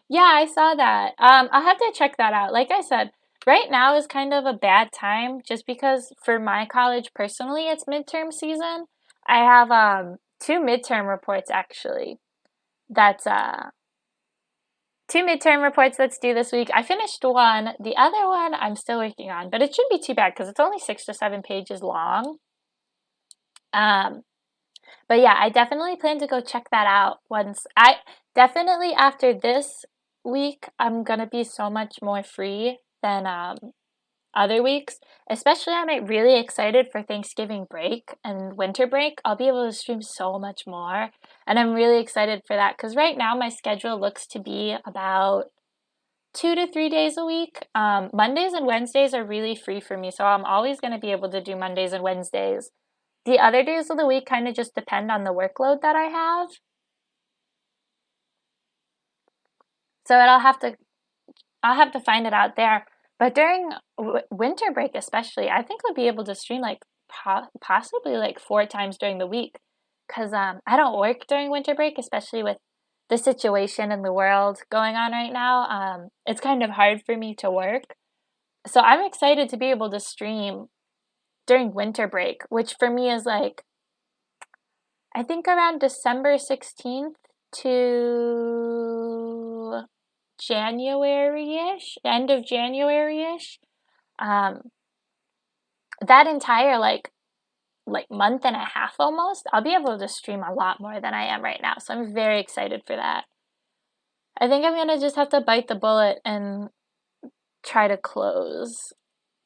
Speaker 1: Yeah, I saw that. I'll have to check that out. Like I said, right now is kind of a bad time just because for my college personally, it's midterm season. I have 2 midterm reports actually. That's 2 midterm reports that's due this week. I finished one. The other one I'm still working on, but it shouldn't be too bad because it's only 6 to 7 pages long. But yeah, I definitely plan to go check that out once. Definitely after this week, I'm gonna be so much more free than other weeks. Especially, I'm really excited for Thanksgiving break and winter break. I'll be able to stream so much more, and I'm really excited for that because right now my schedule looks to be about 2 to 3 days a week. Mondays and Wednesdays are really free for me, so I'm always going to be able to do Mondays and Wednesdays. The other days of the week kind of just depend on the workload that I have. So I'll have to find it out there. But during winter break especially, I think I'll be able to stream like possibly like 4 times during the week because I don't work during winter break, especially with the situation in the world going on right now. It's kind of hard for me to work. So I'm excited to be able to stream during winter break, which for me is like, I think around December 16th to January-ish, end of January-ish. That entire like month and a half almost, I'll be able to stream a lot more than I am right now. So I'm very excited for that. I think I'm going to just have to bite the bullet and try to close.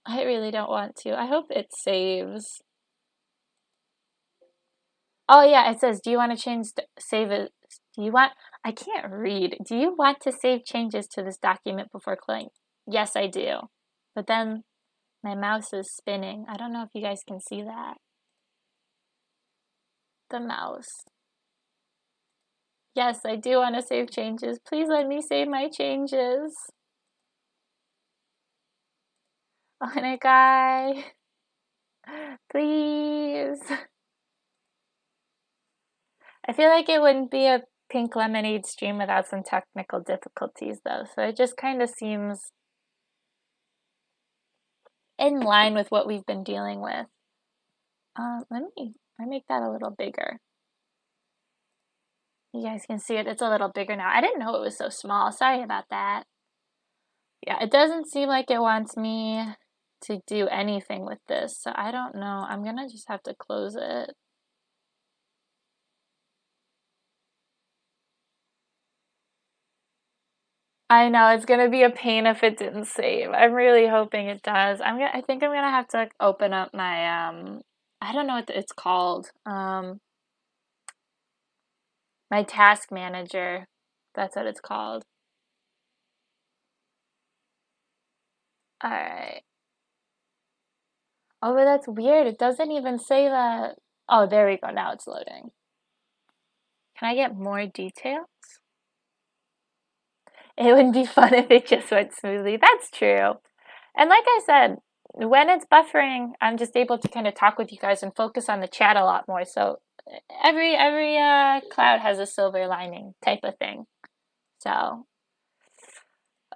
Speaker 1: I really don't want to. I hope it saves. Oh yeah, it says, do you want to save it? I can't read. Do you want to save changes to this document before closing? Yes, I do. But then my mouse is spinning. I don't know if you guys can see that. The mouse. Yes, I do want to save changes. Please let me save my changes. Oh my god. Please. I feel like it wouldn't be a Pink Lemonade stream without some technical difficulties though, so it just kind of seems in line with what we've been dealing with. Let me make that a little bigger. You guys can see it. It's a little bigger now. I didn't know it was so small. Sorry about that. Yeah, it doesn't seem like it wants me to do anything with this, so I don't know. I'm gonna just have to close it. I know it's gonna be a pain if it didn't save. I'm really hoping it does. I think I'm gonna have to open up my I don't know what it's called. My task manager. That's what it's called. All right. Oh, but that's weird. It doesn't even say that. Oh, there we go. Now it's loading. Can I get more details? It would be fun if it just went smoothly. That's true. And like I said, when it's buffering, I'm just able to kind of talk with you guys and focus on the chat a lot more. So every cloud has a silver lining type of thing. So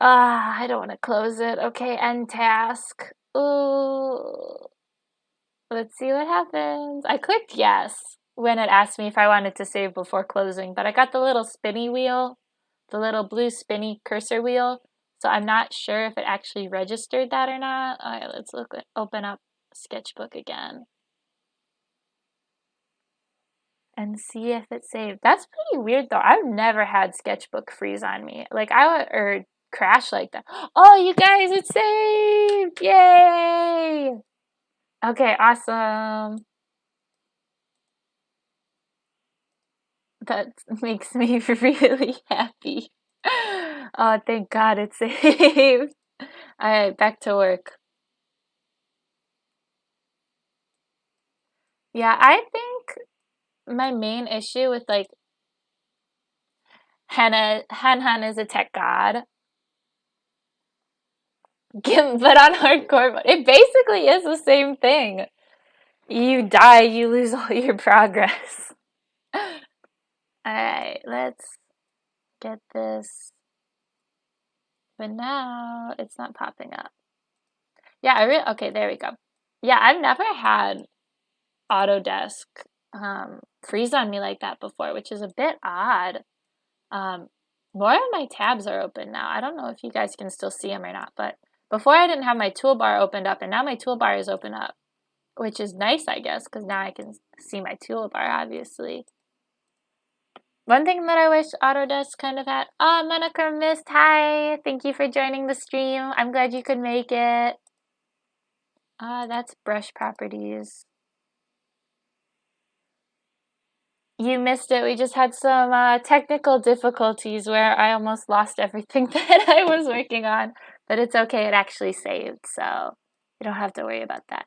Speaker 1: I don't want to close it. Okay, end task. Ooh. Let's see what happens. I clicked yes when it asked me if I wanted to save before closing, but I got the little spinny wheel, the little blue spinny cursor wheel, so I'm not sure if it actually registered that or not. All right, let's open up Sketchbook again and see if it saved. That's pretty weird though. I've never had Sketchbook freeze on me. Like or crash like that. Oh, you guys, it saved! Yay! Okay, awesome. That makes me really happy. Oh, thank God it's saved. All right, back to work. Yeah, I think my main issue with like Han is a tech god. But on hardcore mode, it basically is the same thing. You die, you lose all your progress. Alright, let's get this. But now it's not popping up. Yeah, okay, there we go. Yeah, I've never had Autodesk freeze on me like that before, which is a bit odd. More of my tabs are open now. I don't know if you guys can still see them or not, but before I didn't have my toolbar opened up, and now my toolbar is open up, which is nice, I guess, because now I can see my toolbar, obviously. One thing that I wish Autodesk kind of had... Oh, Monica Mist, hi! Thank you for joining the stream. I'm glad you could make it. That's brush properties. You missed it. We just had some technical difficulties where I almost lost everything that I was working on. But it's okay. It actually saved, so you don't have to worry about that.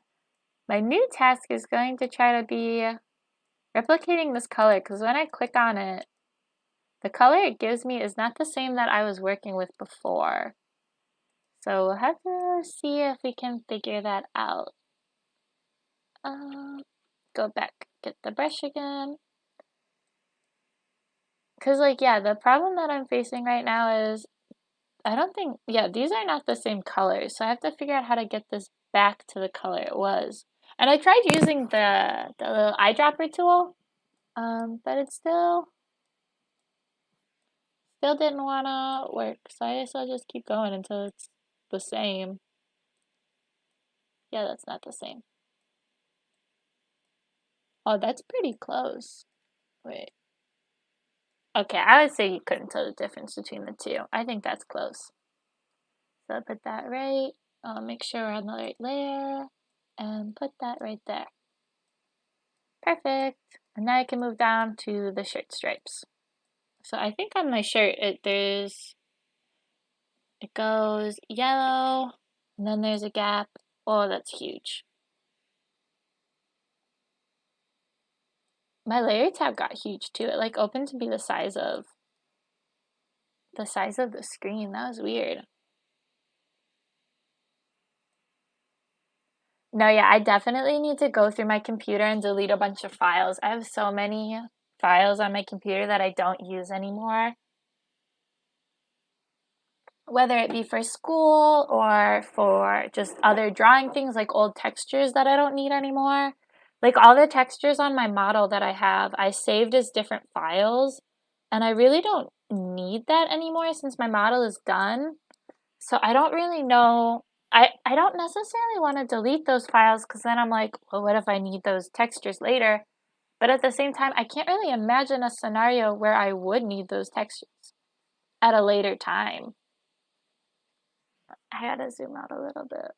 Speaker 1: My new task is going to try to be replicating this color, because when I click on it, the color it gives me is not the same that I was working with before. So we'll have to see if we can figure that out. Go back, get the brush again. Because, like, yeah, the problem that I'm facing right now is, I don't think, yeah, these are not the same colors. So I have to figure out how to get this back to the color it was. And I tried using the little eyedropper tool, but it still didn't want to work. So I guess I'll just keep going until it's the same. Yeah, that's not the same. Oh, that's pretty close. Wait. Okay, I would say you couldn't tell the difference between the two. I think that's close. So I'll put that right. I'll make sure we're on the right layer. And put that right there. Perfect. And now I can move down to the shirt stripes. So I think on my shirt, it goes yellow, and then there's a gap. Oh, that's huge. My layer tab got huge too. It like opened to be the size of the screen. That was weird. No, yeah, I definitely need to go through my computer and delete a bunch of files. I have so many files on my computer that I don't use anymore. Whether it be for school or for just other drawing things like old textures that I don't need anymore. Like all the textures on my model that I have, I saved as different files, and I really don't need that anymore since my model is done. So I don't really know. I don't necessarily want to delete those files because then I'm like, well, what if I need those textures later? But at the same time, I can't really imagine a scenario where I would need those textures at a later time. I gotta zoom out a little bit.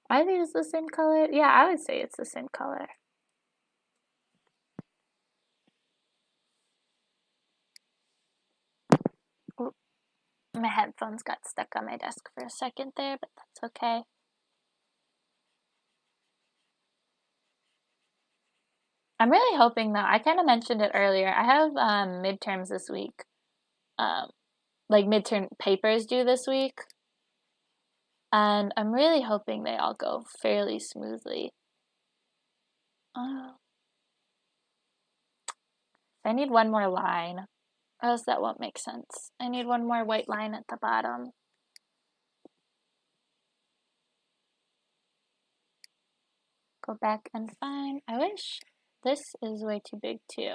Speaker 1: I think it's the same color. Yeah, I would say it's the same color. Ooh, my headphones got stuck on my desk for a second there, but that's okay. I'm really hoping though, I kind of mentioned it earlier, I have midterms this week. Like midterm papers due this week. And I'm really hoping they all go fairly smoothly. I need one more line, or else that won't make sense. I need one more white line at the bottom. Go back and find. I wish this is way too big too.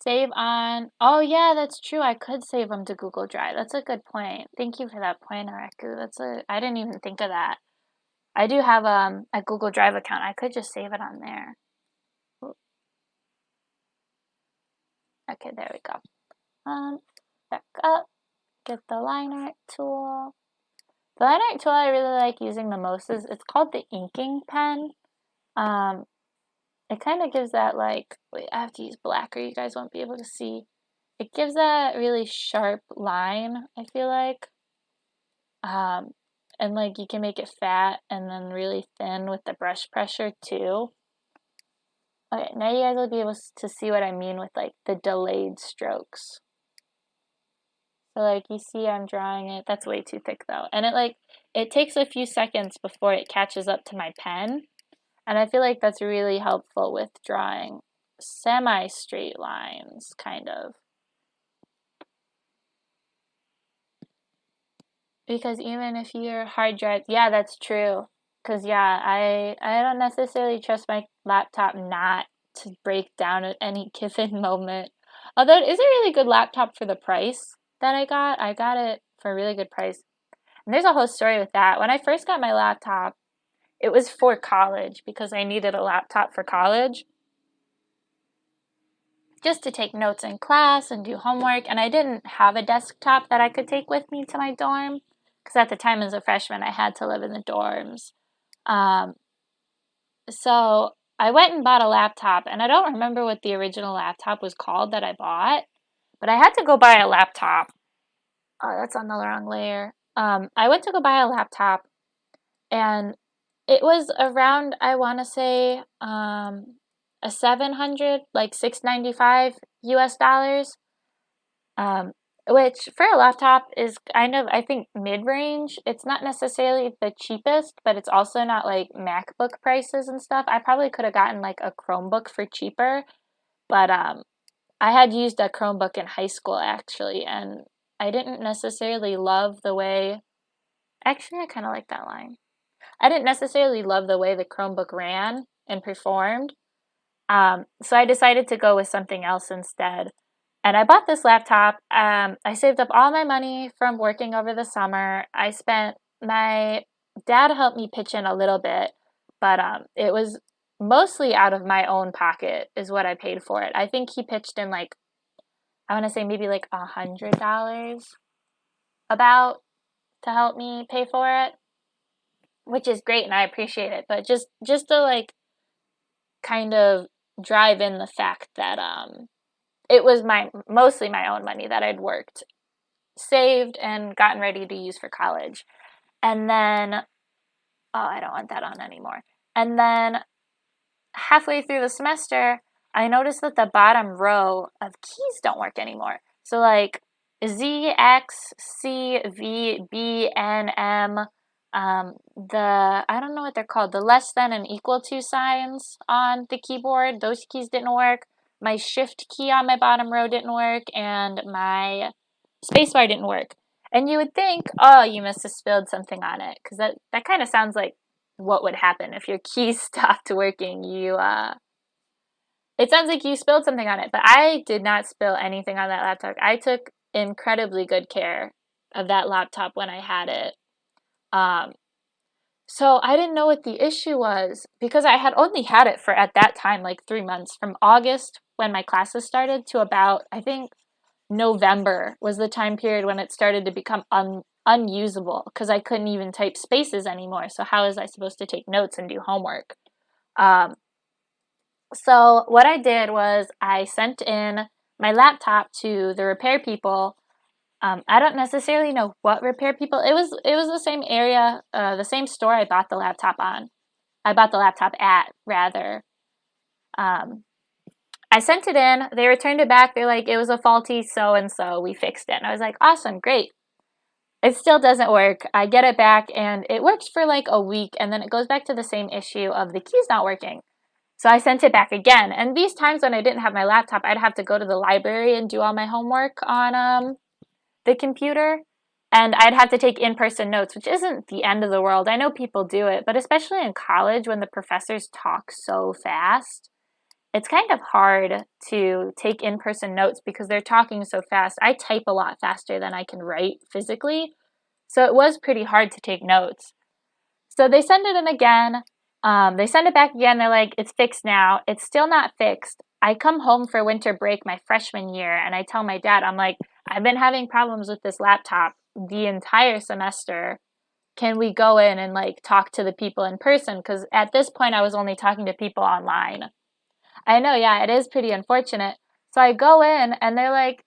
Speaker 1: Save on. Oh yeah, that's true. I could save them to Google Drive. That's a good point. Thank you for that point, Areku. I didn't even think of that. I do have a Google Drive account. I could just save it on there. Okay, there we go. Back up. Get the line art tool. The line art tool I really like using the most is it's called the inking pen. It kind of gives that like, wait, I have to use black or you guys won't be able to see. It gives that really sharp line, I feel like. And like you can make it fat and then really thin with the brush pressure too. Okay, now you guys will be able to see what I mean with like the delayed strokes. So like you see I'm drawing it. That's way too thick though. And it takes a few seconds before it catches up to my pen. And I feel like that's really helpful with drawing semi-straight lines, kind of. Because even if your hard drive, yeah, that's true. Because yeah, I don't necessarily trust laptop not to break down at any given moment. Although it is a really good laptop for the price that I got. I got it for a really good price. And there's a whole story with that. When I first got my laptop, it was for college because I needed a laptop for college just to take notes in class and do homework. And I didn't have a desktop that I could take with me to my dorm because at the time as a freshman, I had to live in the dorms. So I went and bought a laptop, and I don't remember what the original laptop was called that I bought, but I had to go buy a laptop. Oh, that's on the wrong layer. I went to go buy a laptop, and it was around, I want to say, a 700, like $695 US, which for a laptop is kind of, I think, mid-range. It's not necessarily the cheapest, but it's also not like MacBook prices and stuff. I probably could have gotten like a Chromebook for cheaper, but I had used a Chromebook in high school actually, and I didn't necessarily love the way, actually I kind of like that line. I didn't necessarily love the way the Chromebook ran and performed, so I decided to go with something else instead. And I bought this laptop. I saved up all my money from working over the summer. My dad helped me pitch in a little bit, but it was mostly out of my own pocket is what I paid for it. I think he pitched in like, I want to say maybe like $100 about to help me pay for it, which is great and I appreciate it. But just to like kind of drive in the fact that it was mostly my own money that I'd worked, saved, and gotten ready to use for college. And then, oh, I don't want that on anymore. And then halfway through the semester, I noticed that the bottom row of keys don't work anymore. So like Z, X, C, V, B, N, M, I don't know what they're called, the less than and equal to signs on the keyboard, those keys didn't work. My shift key on my bottom row didn't work, and my spacebar didn't work. And you would think, oh, you must have spilled something on it, because that kind of sounds like what would happen if your keys stopped working. It sounds like you spilled something on it, but I did not spill anything on that laptop. I took incredibly good care of that laptop when I had it. So I didn't know what the issue was because I had only had it for, at that time, like 3 months, from August when my classes started to about, I think, November was the time period when it started to become unusable because I couldn't even type spaces anymore. So how was I supposed to take notes and do homework? So what I did was I sent in my laptop to the repair people. I don't necessarily know what repair people. It was the same area, the same store I bought the laptop on. I bought the laptop at, rather. I sent it in. They returned it back. They're like, it was a faulty so-and-so. We fixed it. And I was like, awesome, great. It still doesn't work. I get it back, and it works for like a week, and then it goes back to the same issue of the keys not working. So I sent it back again. And these times when I didn't have my laptop, I'd have to go to the library and do all my homework on the computer, and I'd have to take in-person notes, which isn't the end of the world. I know people do it, but especially in college when the professors talk so fast, it's kind of hard to take in-person notes because they're talking so fast. I type a lot faster than I can write physically, so it was pretty hard to take notes. So they send it in again. They send it back again. They're like, it's fixed now. It's still not fixed. I come home for winter break my freshman year, and I tell my dad, I'm like, I've been having problems with this laptop the entire semester. Can we go in and like talk to the people in person? Because at this point, I was only talking to people online. I know, yeah, it is pretty unfortunate. So I go in, and they're like,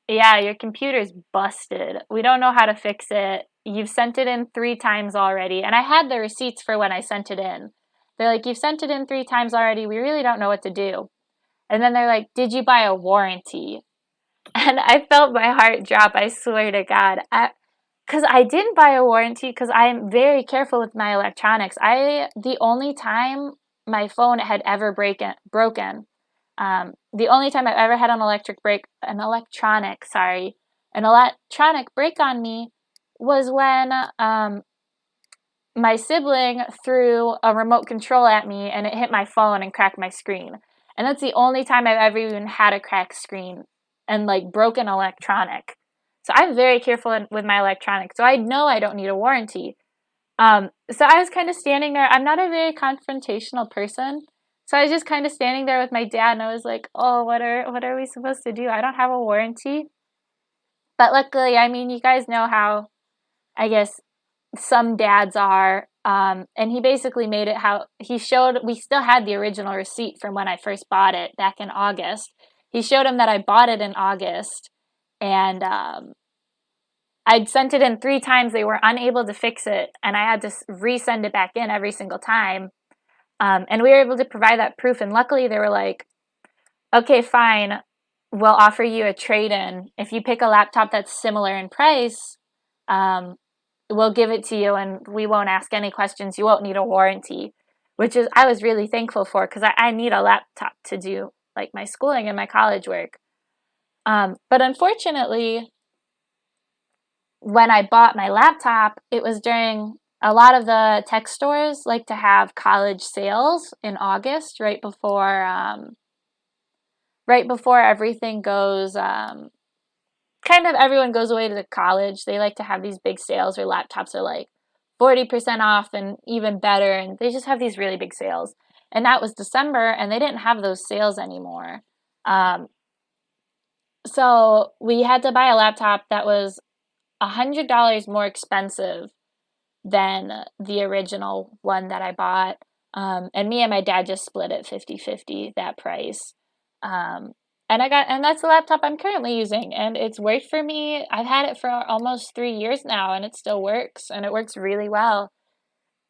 Speaker 1: yeah, your computer's busted. We don't know how to fix it. You've sent it in 3 times already. And I had the receipts for when I sent it in. They're like, you've sent it in 3 times already. We really don't know what to do. And then they're like, did you buy a warranty? And I felt my heart drop, I swear to God. Because I didn't buy a warranty because I'm very careful with my electronics. The only time my phone had ever broken, the only time I've ever had an electronic break on me was when my sibling threw a remote control at me and it hit my phone and cracked my screen. And that's the only time I've ever even had a cracked screen and like broken electronic. So I'm very careful with my electronics. So I know I don't need a warranty. So I was kind of standing there. I'm not a very confrontational person. So I was just kind of standing there with my dad and I was like, oh, what are we supposed to do? I don't have a warranty. But luckily, I mean, you guys know how, I guess, some dads are. And he basically made it how he showed, we still had the original receipt from when I first bought it back in August. He showed him that I bought it in August and I'd sent it in 3 times. They were unable to fix it and I had to resend it back in every single time. And we were able to provide that proof. And luckily they were like, okay, fine. We'll offer you a trade-in. If you pick a laptop that's similar in price, we'll give it to you and we won't ask any questions. You won't need a warranty, which is, I was really thankful for because I need a laptop to do like my schooling and my college work. But unfortunately, when I bought my laptop, it was during a lot of the tech stores like to have college sales in August, right before everything goes, kind of everyone goes away to college. They like to have these big sales where laptops are like 40% off and even better. And they just have these really big sales. And that was December and they didn't have those sales anymore. So we had to buy a laptop that was $100 more expensive than the original one that I bought. And me and my dad just split it 50-50, that price. And that's the laptop I'm currently using, and it's worked for me. I've had it for almost 3 years now, and it still works, and it works really well.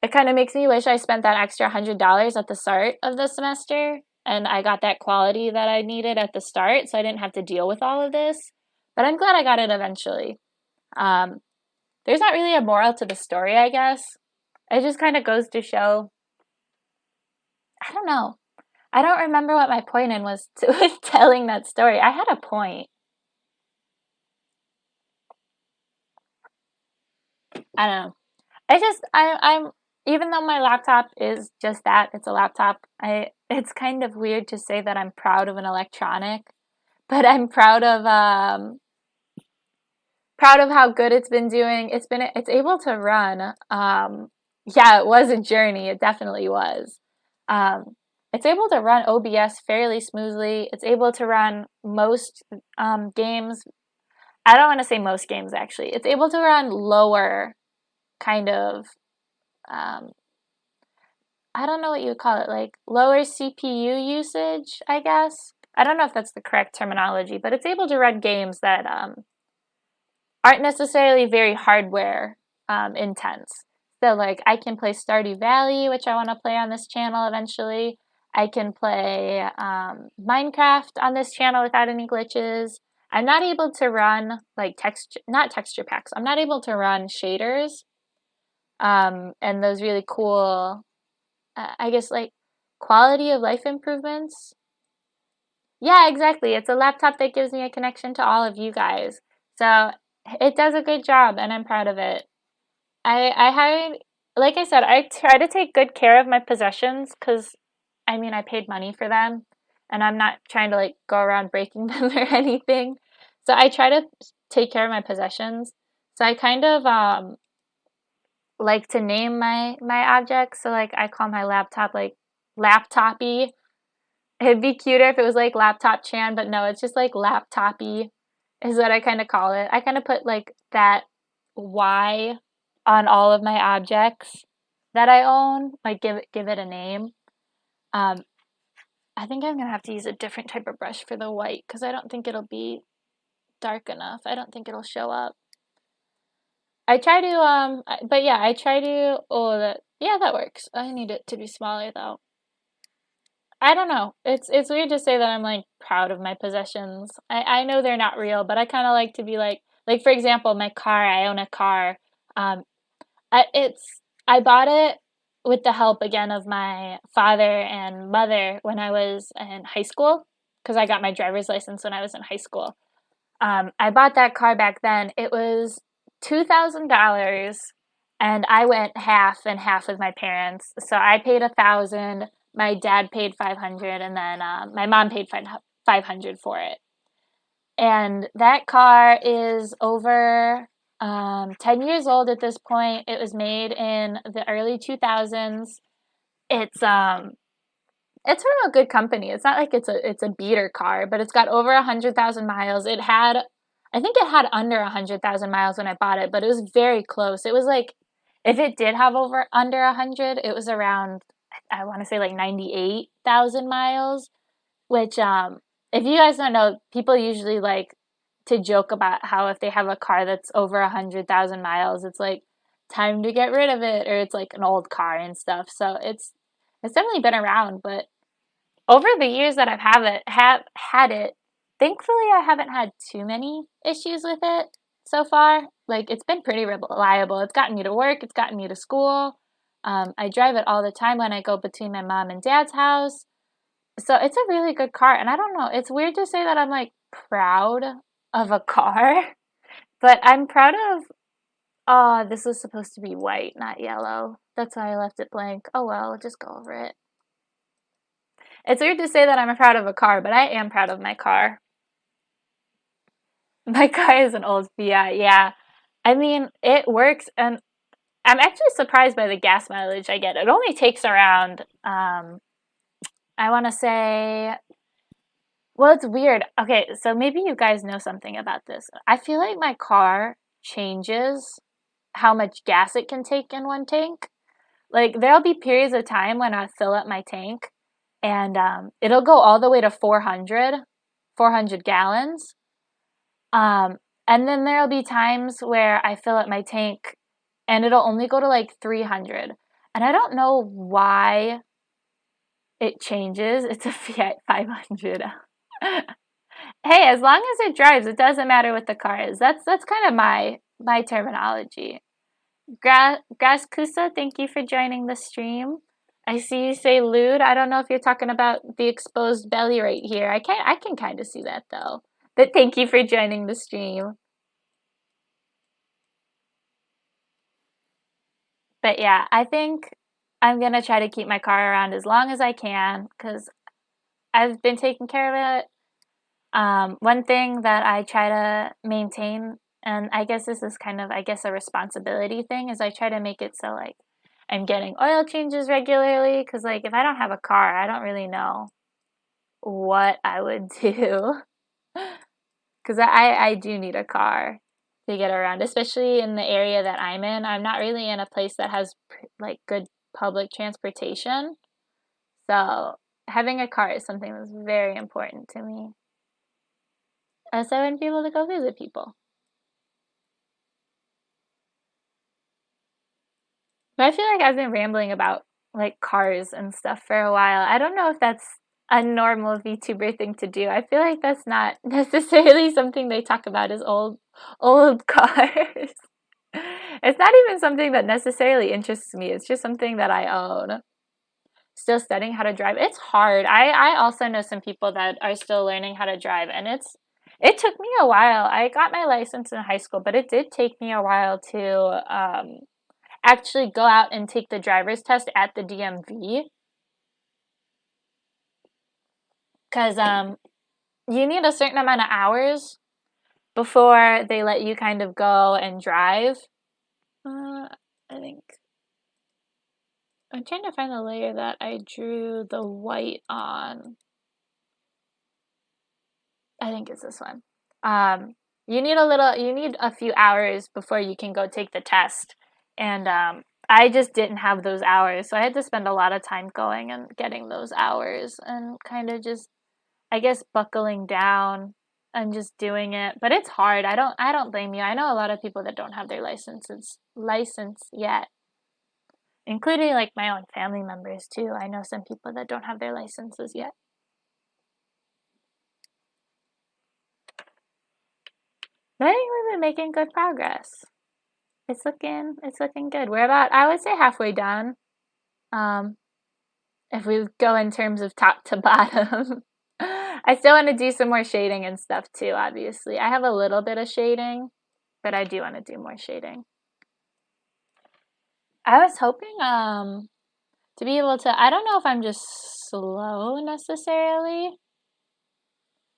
Speaker 1: It kind of makes me wish I spent that extra $100 at the start of the semester, and I got that quality that I needed at the start, so I didn't have to deal with all of this. But I'm glad I got it eventually. There's not really a moral to the story, I guess. It just kind of goes to show, I don't know. I don't remember what my point was with telling that story. I had a point. I don't know. I'm even though my laptop is just that, it's a laptop. It's kind of weird to say that I'm proud of an electronic, but I'm proud of how good it's been doing. It's able to run. Yeah, it was a journey. It definitely was. It's able to run OBS fairly smoothly. It's able to run most games. I don't want to say most games, actually. It's able to run lower kind of, I don't know what you would call it, like lower CPU usage, I guess. I don't know if that's the correct terminology, but it's able to run games that aren't necessarily very hardware intense. So like I can play Stardew Valley, which I want to play on this channel eventually. I can play Minecraft on this channel without any glitches. I'm not able to run like not texture packs. I'm not able to run shaders and those really cool, I guess like quality of life improvements. Yeah, exactly. It's a laptop that gives me a connection to all of you guys. So it does a good job and I'm proud of it. Like I said, I try to take good care of my possessions because I mean, I paid money for them and I'm not trying to like go around breaking them or anything. So I try to take care of my possessions. So I kind of like to name my objects. So like I call my laptop like Laptopy. It'd be cuter if it was like Laptop Chan, but no, it's just like Laptopy is what I kind of call it. I kind of put like that Y on all of my objects that I own, like give it a name. I think I'm gonna have to use a different type of brush for the white because I don't think it'll be dark enough. I don't think it'll show up. I try to but yeah, I try to that works. I need it to be smaller though. I don't know. It's weird to say that I'm like proud of my possessions. I know they're not real, but I kind of like to be like for example, my car. I own a car. I bought it with the help again of my father and mother when I was in high school because I got my driver's license when I was in high school. I bought that car back then. It was $2,000 and I went half and half with my parents. So I paid 1,000, my dad paid 500, and then my mom paid 500 for it. And that car is over 10 years old at this point. It was made in the early 2000s. It's from a good company. It's not like it's a beater car, but it's got over 100,000 miles. I think it had under 100,000 miles when I bought it, but it was very close. It was like, if it did have under 100, it was around, I want to say like 98,000 miles, which, if you guys don't know, people usually like to joke about how if they have a car that's over 100,000 miles, it's like time to get rid of it, or it's like an old car and stuff. So it's definitely been around, but over the years that have had it, thankfully I haven't had too many issues with it so far. Like, it's been pretty reliable. It's gotten me to work, it's gotten me to school. I drive it all the time when I go between my mom and dad's house. So it's a really good car, and I don't know, it's weird to say that I'm like proud of a car, but I'm proud of, oh, this was supposed to be white, not yellow. That's why I left it blank. Oh well, just go over it. It's weird to say that I'm proud of a car, but I am proud of my car. My car is an old Fiat, yeah. I mean, it works, and I'm actually surprised by the gas mileage I get. It only takes around, I want to say, well, it's weird. Okay, so maybe you guys know something about this. I feel like my car changes how much gas it can take in one tank. Like, there'll be periods of time when I fill up my tank, and it'll go all the way to 400 gallons. And then there'll be times where I fill up my tank and it'll only go to like 300. And I don't know why it changes. It's a Fiat 500. Hey, as long as it drives, it doesn't matter what the car is. That's kind of my terminology. Graskusa, thank you for joining the stream. I see you say lewd. I don't know if you're talking about the exposed belly right here. I can kind of see that though. But thank you for joining the stream. But yeah, I think I'm gonna try to keep my car around as long as I can because I've been taking care of it. One thing that I try to maintain, and I guess this is kind of, I guess, a responsibility thing, is I try to make it so like I'm getting oil changes regularly because like if I don't have a car, I don't really know what I would do because I do need a car to get around, especially in the area that I'm in. I'm not really in a place that has like good public transportation, so having a car is something that's very important to me. So I wouldn't be able to go visit people. But I feel like I've been rambling about like cars and stuff for a while. I don't know if that's a normal VTuber thing to do. I feel like that's not necessarily something they talk about as old cars. It's not even something that necessarily interests me. It's just something that I own. Still studying how to drive. It's hard. I also know some people that are still learning how to drive, and it took me a while. I got my license in high school, but it did take me a while to actually go out and take the driver's test at the DMV. Because you need a certain amount of hours before they let you kind of go and drive. I think I'm trying to find the layer that I drew the white on. I think it's this one. You need a few hours before you can go take the test. And I just didn't have those hours. So I had to spend a lot of time going and getting those hours and kind of just, I guess, buckling down and just doing it. But it's hard. I don't blame you. I know a lot of people that don't have their license yet, including like my own family members too. I know some people that don't have their licenses yet. But I think we've been making good progress. It's looking good. We're about, I would say, halfway done. If we go in terms of top to bottom. I still want to do some more shading and stuff too, obviously. I have a little bit of shading, but I do want to do more shading. I was hoping to be able to, I don't know if I'm just slow necessarily.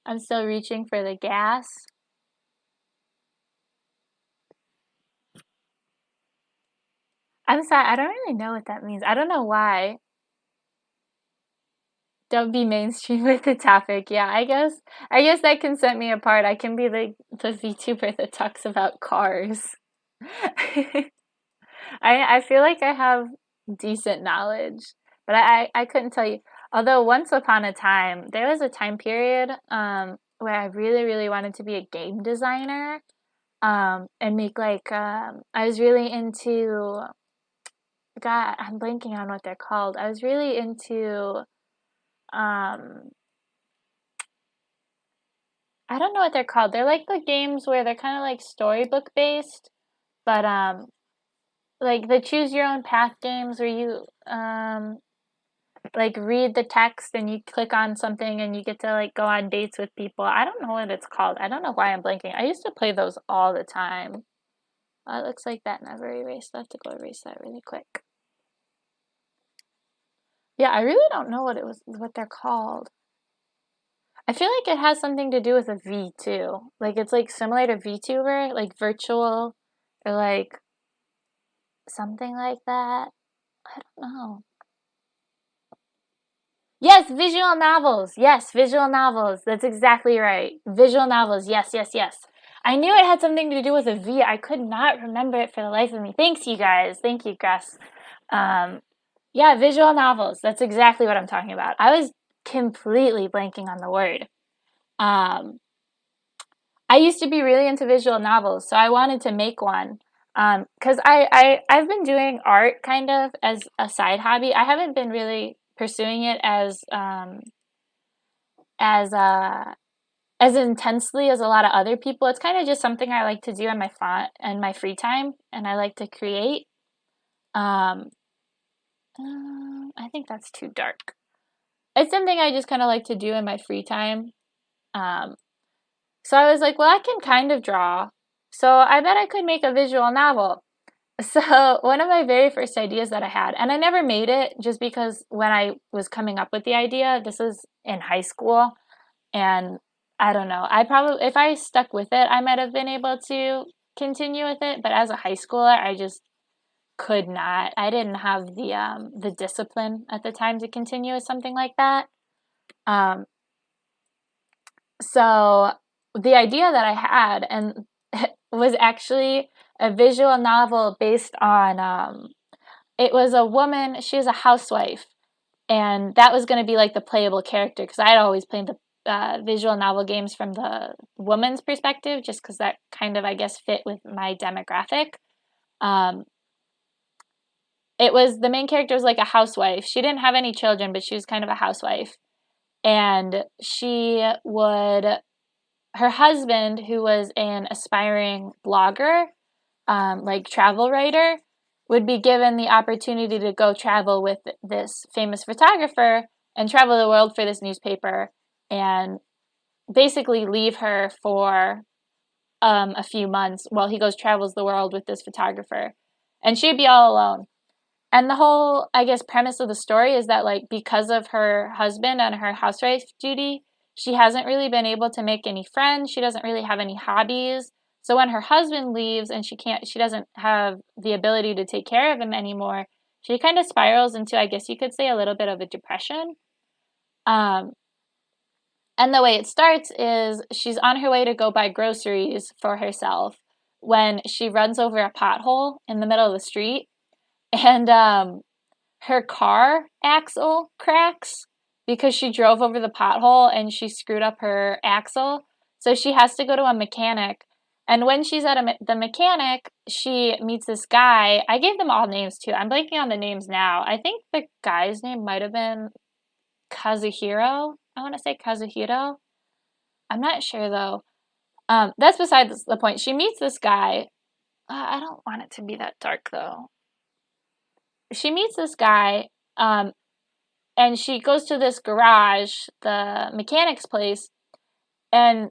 Speaker 1: I'm still reaching for the gas. I'm sorry, I don't really know what that means. I don't know why. Don't be mainstream with the topic. Yeah, I guess that can set me apart. I can be the VTuber that talks about cars. I feel like I have decent knowledge, but I couldn't tell you. Although once upon a time, there was a time period where I really, really wanted to be a game designer and make like I was really into God, I'm blanking on what they're called. I was really into um I don't know what they're called. They're like the games where they're kind of like storybook based, but like the choose your own path games where you like read the text and you click on something and you get to like go on dates with people. I don't know what it's called. I don't know why I'm blanking. I used to play those all the time. It looks like that never erased. I have to go erase that really quick. Yeah, I really don't know what they're called. I feel like it has something to do with a V too. Like it's like similar to VTuber, like virtual or like something like that. I don't know. Yes, visual novels. Yes, visual novels. That's exactly right. Visual novels. Yes, yes, yes. I knew it had something to do with a V. I could not remember it for the life of me. Thanks, you guys. Thank you, Gus. Yeah, visual novels. That's exactly what I'm talking about. I was completely blanking on the word. Um, I used to be really into visual novels, so I wanted to make one. Because I've been doing art kind of as a side hobby. I haven't been really pursuing it as as intensely as a lot of other people. It's kind of just something I like to do in my free time, and I like to create. Um, I think that's too dark. It's something I just kind of like to do in my free time. Um, so I was like, well, I can kind of draw, so I bet I could make a visual novel. So one of my very first ideas that I had, and I never made it just because when I was coming up with the idea, this was in high school, and I don't know. I probably, if I stuck with it, I might have been able to continue with it. But as a high schooler, I just could not. I didn't have the discipline at the time to continue with something like that. Um, so the idea that I had and was actually a visual novel based on it was a woman, she was a housewife, and that was going to be like the playable character because I had always played the visual novel games from the woman's perspective just because that kind of, I guess, fit with my demographic. Um, it was the main character was like a housewife. She didn't have any children, but she was kind of a housewife. And her husband, who was an aspiring blogger, like travel writer, would be given the opportunity to go travel with this famous photographer and travel the world for this newspaper and basically leave her for a few months while he goes travels the world with this photographer. And she'd be all alone. And the whole, I guess, premise of the story is that, like, because of her husband and her housewife duty, she hasn't really been able to make any friends. She doesn't really have any hobbies. So when her husband leaves and she doesn't have the ability to take care of him anymore, she kind of spirals into, I guess you could say, a little bit of a depression. And the way it starts is she's on her way to go buy groceries for herself when she runs over a pothole in the middle of the street. And her car axle cracks because she drove over the pothole and she screwed up her axle. So she has to go to a mechanic. And when she's at the mechanic, she meets this guy. I gave them all names too. I'm blanking on the names now. I think the guy's name might have been Kazuhiro. I want to say Kazuhiro. I'm not sure though. That's besides the point. She meets this guy. I don't want it to be that dark though. She meets this guy, and she goes to this garage, the mechanic's place, and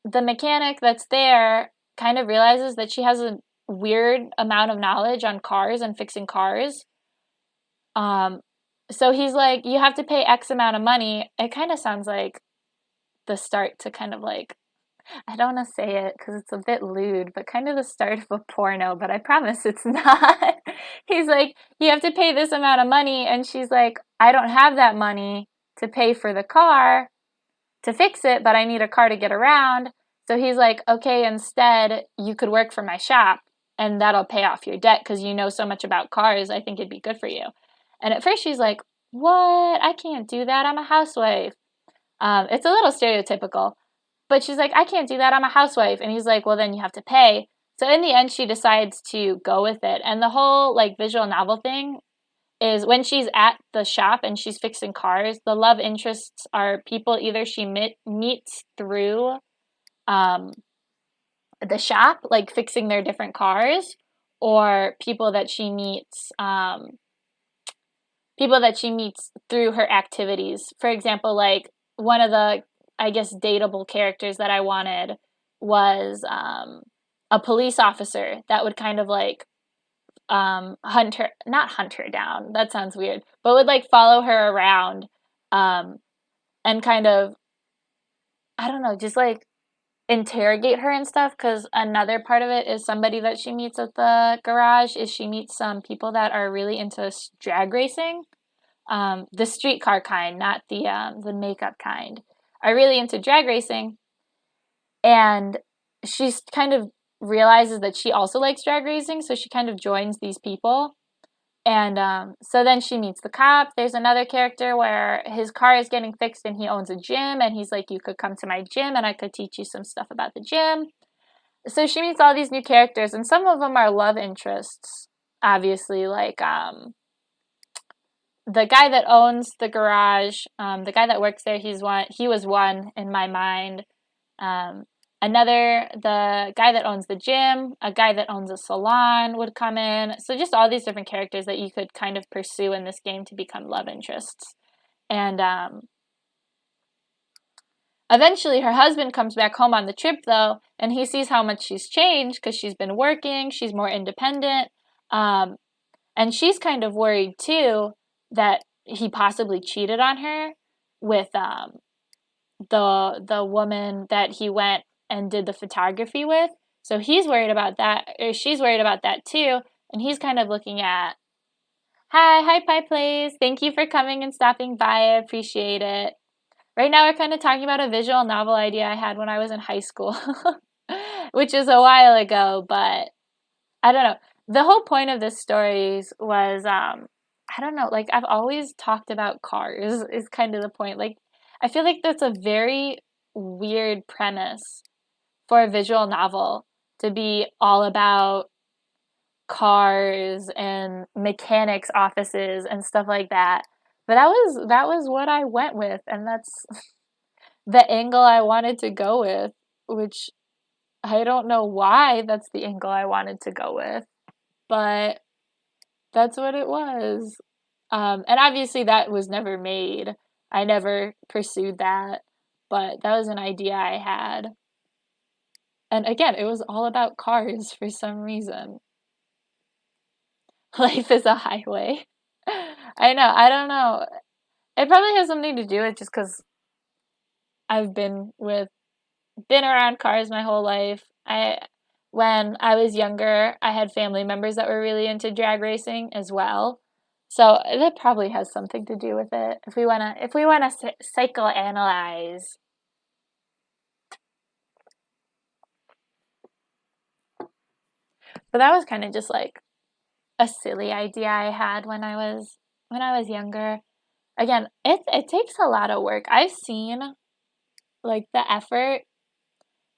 Speaker 1: the mechanic that's there kind of realizes that she has weird amount of knowledge on cars and fixing cars. So he's like, you have to pay X amount of money. It kind of sounds like the start to kind of like, I don't want to say it because it's a bit lewd, but kind of the start of a porno, but I promise it's not. He's like, you have to pay this amount of money. And she's like, I don't have that money to pay for the car to fix it, but I need a car to get around. So he's like, okay, instead you could work for my shop and that'll pay off your debt because you know so much about cars. I think it'd be good for you. And at first she's like, what? I can't do that. I'm a housewife. It's a little stereotypical. But she's like, I can't do that. I'm a housewife. And he's like, well, then you have to pay. So in the end, she decides to go with it. And the whole like visual novel thing is when she's at the shop and she's fixing cars, the love interests are people either she meets through the shop, like fixing their different cars, or people that she meets through her activities. For example, like one of the, I guess, dateable characters that I wanted was a police officer that would kind of like not hunt her down, that sounds weird, but would like follow her around and kind of, I don't know, just like interrogate her and stuff. Because another part of it is somebody that she meets at the garage is she meets some people that are really into drag racing, the streetcar kind, not the makeup kind, are really into drag racing, and she's kind of realizes that she also likes drag racing, so she kind of joins these people. And so then she meets the cop. There's another character where his car is getting fixed and he owns a gym, and he's like, you could come to my gym and I could teach you some stuff about the gym. So she meets all these new characters, and some of them are love interests, obviously, like the guy that owns the garage, the guy that works there, he was one in my mind. The guy that owns the gym, a guy that owns a salon would come in. So just all these different characters that you could kind of pursue in this game to become love interests. And eventually her husband comes back home on the trip, though, and he sees how much she's changed because she's been working, she's more independent. And she's kind of worried, too, that he possibly cheated on her with the woman that he went and did the photography with. So he's worried about that, or she's worried about that too, and he's kind of looking at, hi Pie Plays, thank you for coming and stopping by, I appreciate it. Right now we're kind of talking about a visual novel idea I had when I was in high school, which is a while ago, but I don't know. The whole point of this story was, I don't know, like I've always talked about cars is kind of the point. Like I feel like that's a very weird premise for a visual novel, to be all about cars and mechanics offices and stuff like that. But that was what I went with, and that's the angle I wanted to go with, which I don't know why that's the angle I wanted to go with, but that's what it was. And obviously that was never made. I never pursued that, but that was an idea I had. And again, it was all about cars for some reason. Life is a highway. I know, I don't know. It probably has something to do with just because I've been around cars my whole life. When I was younger, I had family members that were really into drag racing as well. So that probably has something to do with it. If we wanna psychoanalyze. But that was kind of just like a silly idea I had when I was younger. Again, it takes a lot of work. I've seen like the effort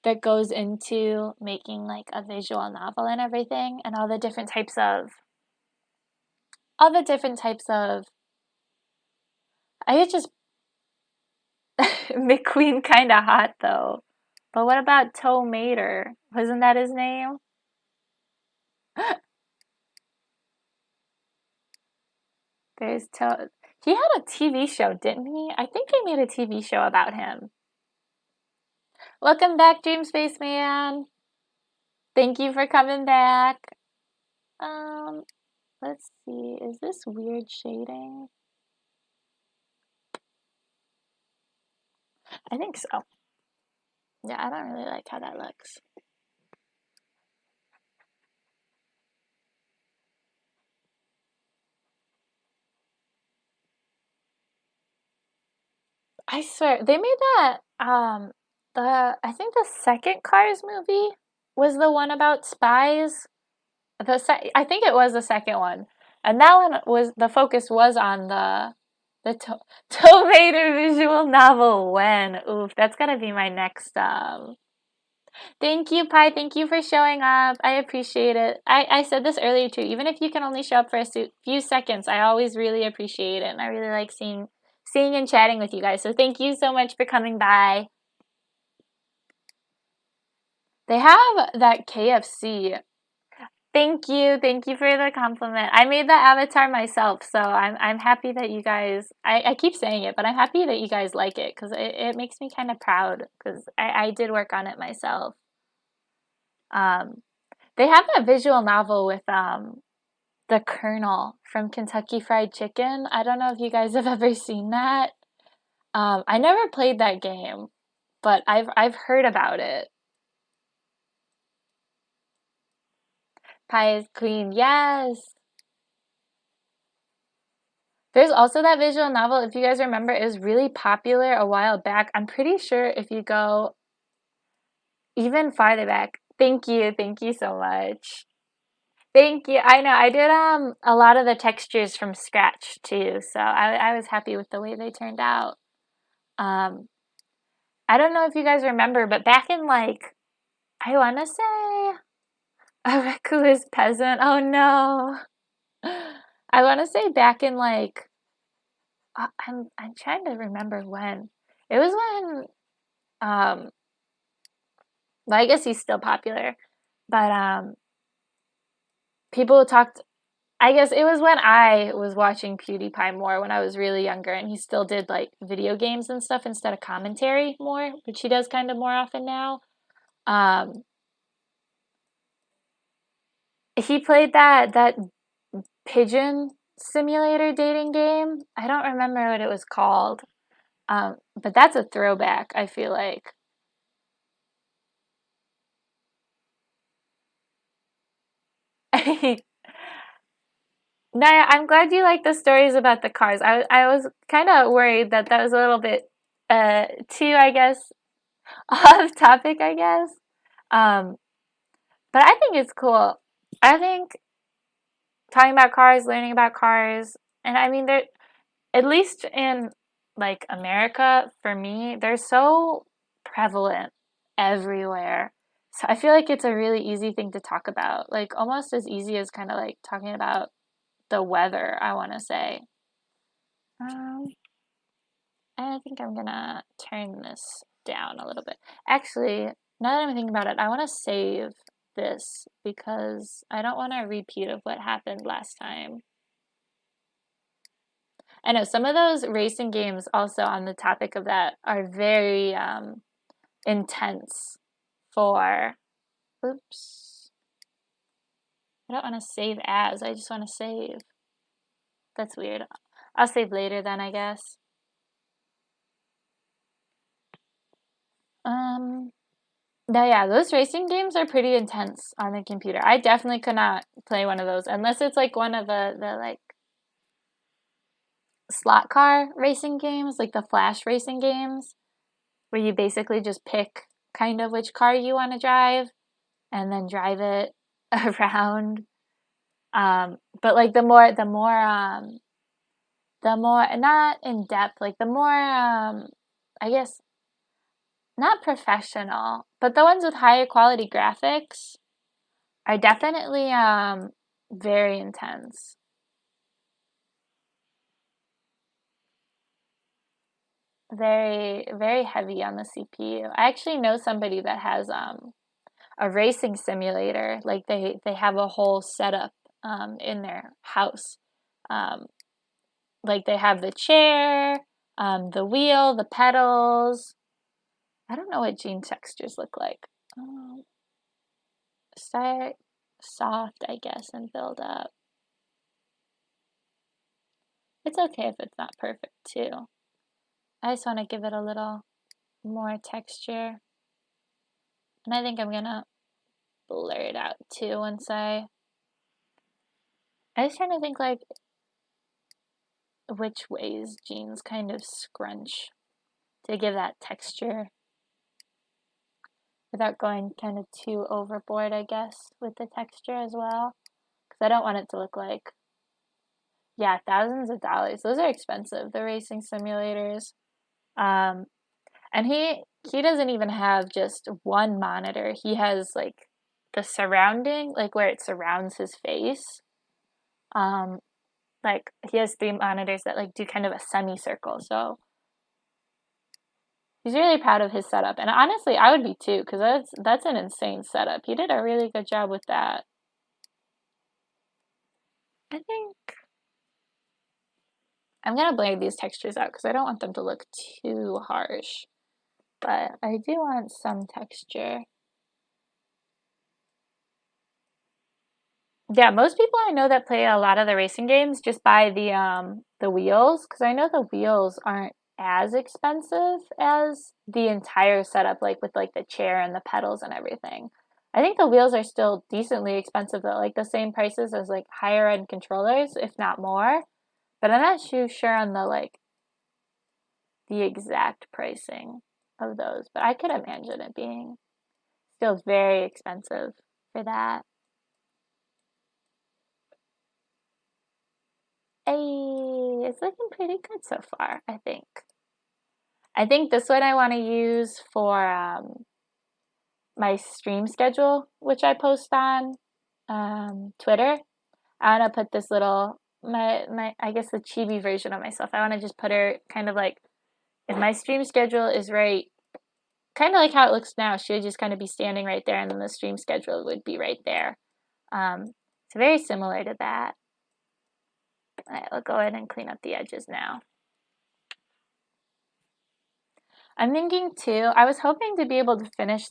Speaker 1: that goes into making like a visual novel and everything, and all the different types of I get just McQueen kind of hot though. But what about Toe Mater? Wasn't that his name? There's Toe. He had a TV show, didn't he? I think they made a TV show about him. Welcome back, Dream Space Man. Thank you for coming back. Let's see. Is this weird shading? I think so. Yeah, I don't really like how that looks. I swear, they made that, I think the second Cars movie was the one about spies. I think it was the second one. And that one was, the focus was on the Tomato visual novel when. Oof, that's gonna be my next, Thank you, Pi. Thank you for showing up. I appreciate it. I said this earlier too. Even if you can only show up for a few seconds, I always really appreciate it. And I really like seeing and chatting with you guys. So thank you so much for coming by. They have that KFC. Thank you. Thank you for the compliment. I made that avatar myself, so I'm happy that you guys, I keep saying it, but I'm happy that you guys like it because it makes me kind of proud because I did work on it myself. They have that visual novel with the Colonel from Kentucky Fried Chicken. I don't know if you guys have ever seen that. I never played that game, but I've heard about it. Pie is Queen, yes. There's also that visual novel, if you guys remember, it was really popular a while back. I'm pretty sure if you go even farther back. Thank you so much. Thank you. I know I did a lot of the textures from scratch too, so I was happy with the way they turned out. I don't know if you guys remember, but back in like I want to say a recluse peasant. Oh no. I want to say back in like I'm trying to remember when. It was when well, I guess he's still popular, but people talked. I guess it was when I was watching PewDiePie more when I was really younger, and he still did like video games and stuff instead of commentary more, which he does kind of more often now. Um, he played that pigeon simulator dating game. I don't remember what it was called, but that's a throwback. I feel like. Naya, I'm glad you like the stories about the cars. I was kind of worried that that was a little bit too, I guess, off topic, I guess. Um, but I think it's cool. I think talking about cars, learning about cars, and I mean, they're at least in like America, for me, they're so prevalent everywhere. So I feel like it's a really easy thing to talk about, like almost as easy as kind of like talking about the weather, I want to say. Um, I think I'm gonna turn this down a little bit. Actually, now that I'm thinking about it, I want to save this because I don't want a repeat of what happened last time. I know some of those racing games also on the topic of that are very intense for, oops, I don't want to save as, I just want to save. That's weird. I'll save later then, I guess. No, yeah, those racing games are pretty intense on the computer. I definitely could not play one of those unless it's like one of the like slot car racing games, like the flash racing games, where you basically just pick kind of which car you want to drive and then drive it around. But like the more not in depth, like the more I guess not professional, but the ones with higher quality graphics are definitely very intense. Very, very heavy on the CPU. I actually know somebody that has a racing simulator. Like they have a whole setup in their house. Um, like they have the chair, the wheel, the pedals. I don't know what Gene textures look like. start soft, I guess, and build up. It's okay if it's not perfect too. I just want to give it a little more texture. And I think I'm gonna blur it out too once I was trying to think like which ways jeans kind of scrunch to give that texture without going kind of too overboard, I guess, with the texture as well. Because I don't want it to look like, yeah, thousands of dollars. Those are expensive, the racing simulators. And he doesn't even have just one monitor. He has like the surrounding, like where it surrounds his face. Like he has 3 monitors that like do kind of a semicircle. So he's really proud of his setup. And honestly, I would be too, because that's an insane setup. He did a really good job with that. I think I'm gonna blur these textures out because I don't want them to look too harsh. But I do want some texture. Yeah, most people I know that play a lot of the racing games just buy the wheels, because I know the wheels aren't as expensive as the entire setup, like with like the chair and the pedals and everything. I think the wheels are still decently expensive though, like the same prices as like higher end controllers, if not more. But I'm not too sure on the exact pricing of those. But I could imagine it being still very expensive for that. Hey, it's looking pretty good so far, I think. I think this one I want to use for my stream schedule, which I post on Twitter. I want to put this little, I guess the chibi version of myself. I want to just put her kind of like, if my stream schedule is right, kind of like how it looks now, she would just kind of be standing right there and then the stream schedule would be right there. It's very similar to that. All right, we'll go ahead and clean up the edges now. I'm thinking too, I was hoping to be able to finish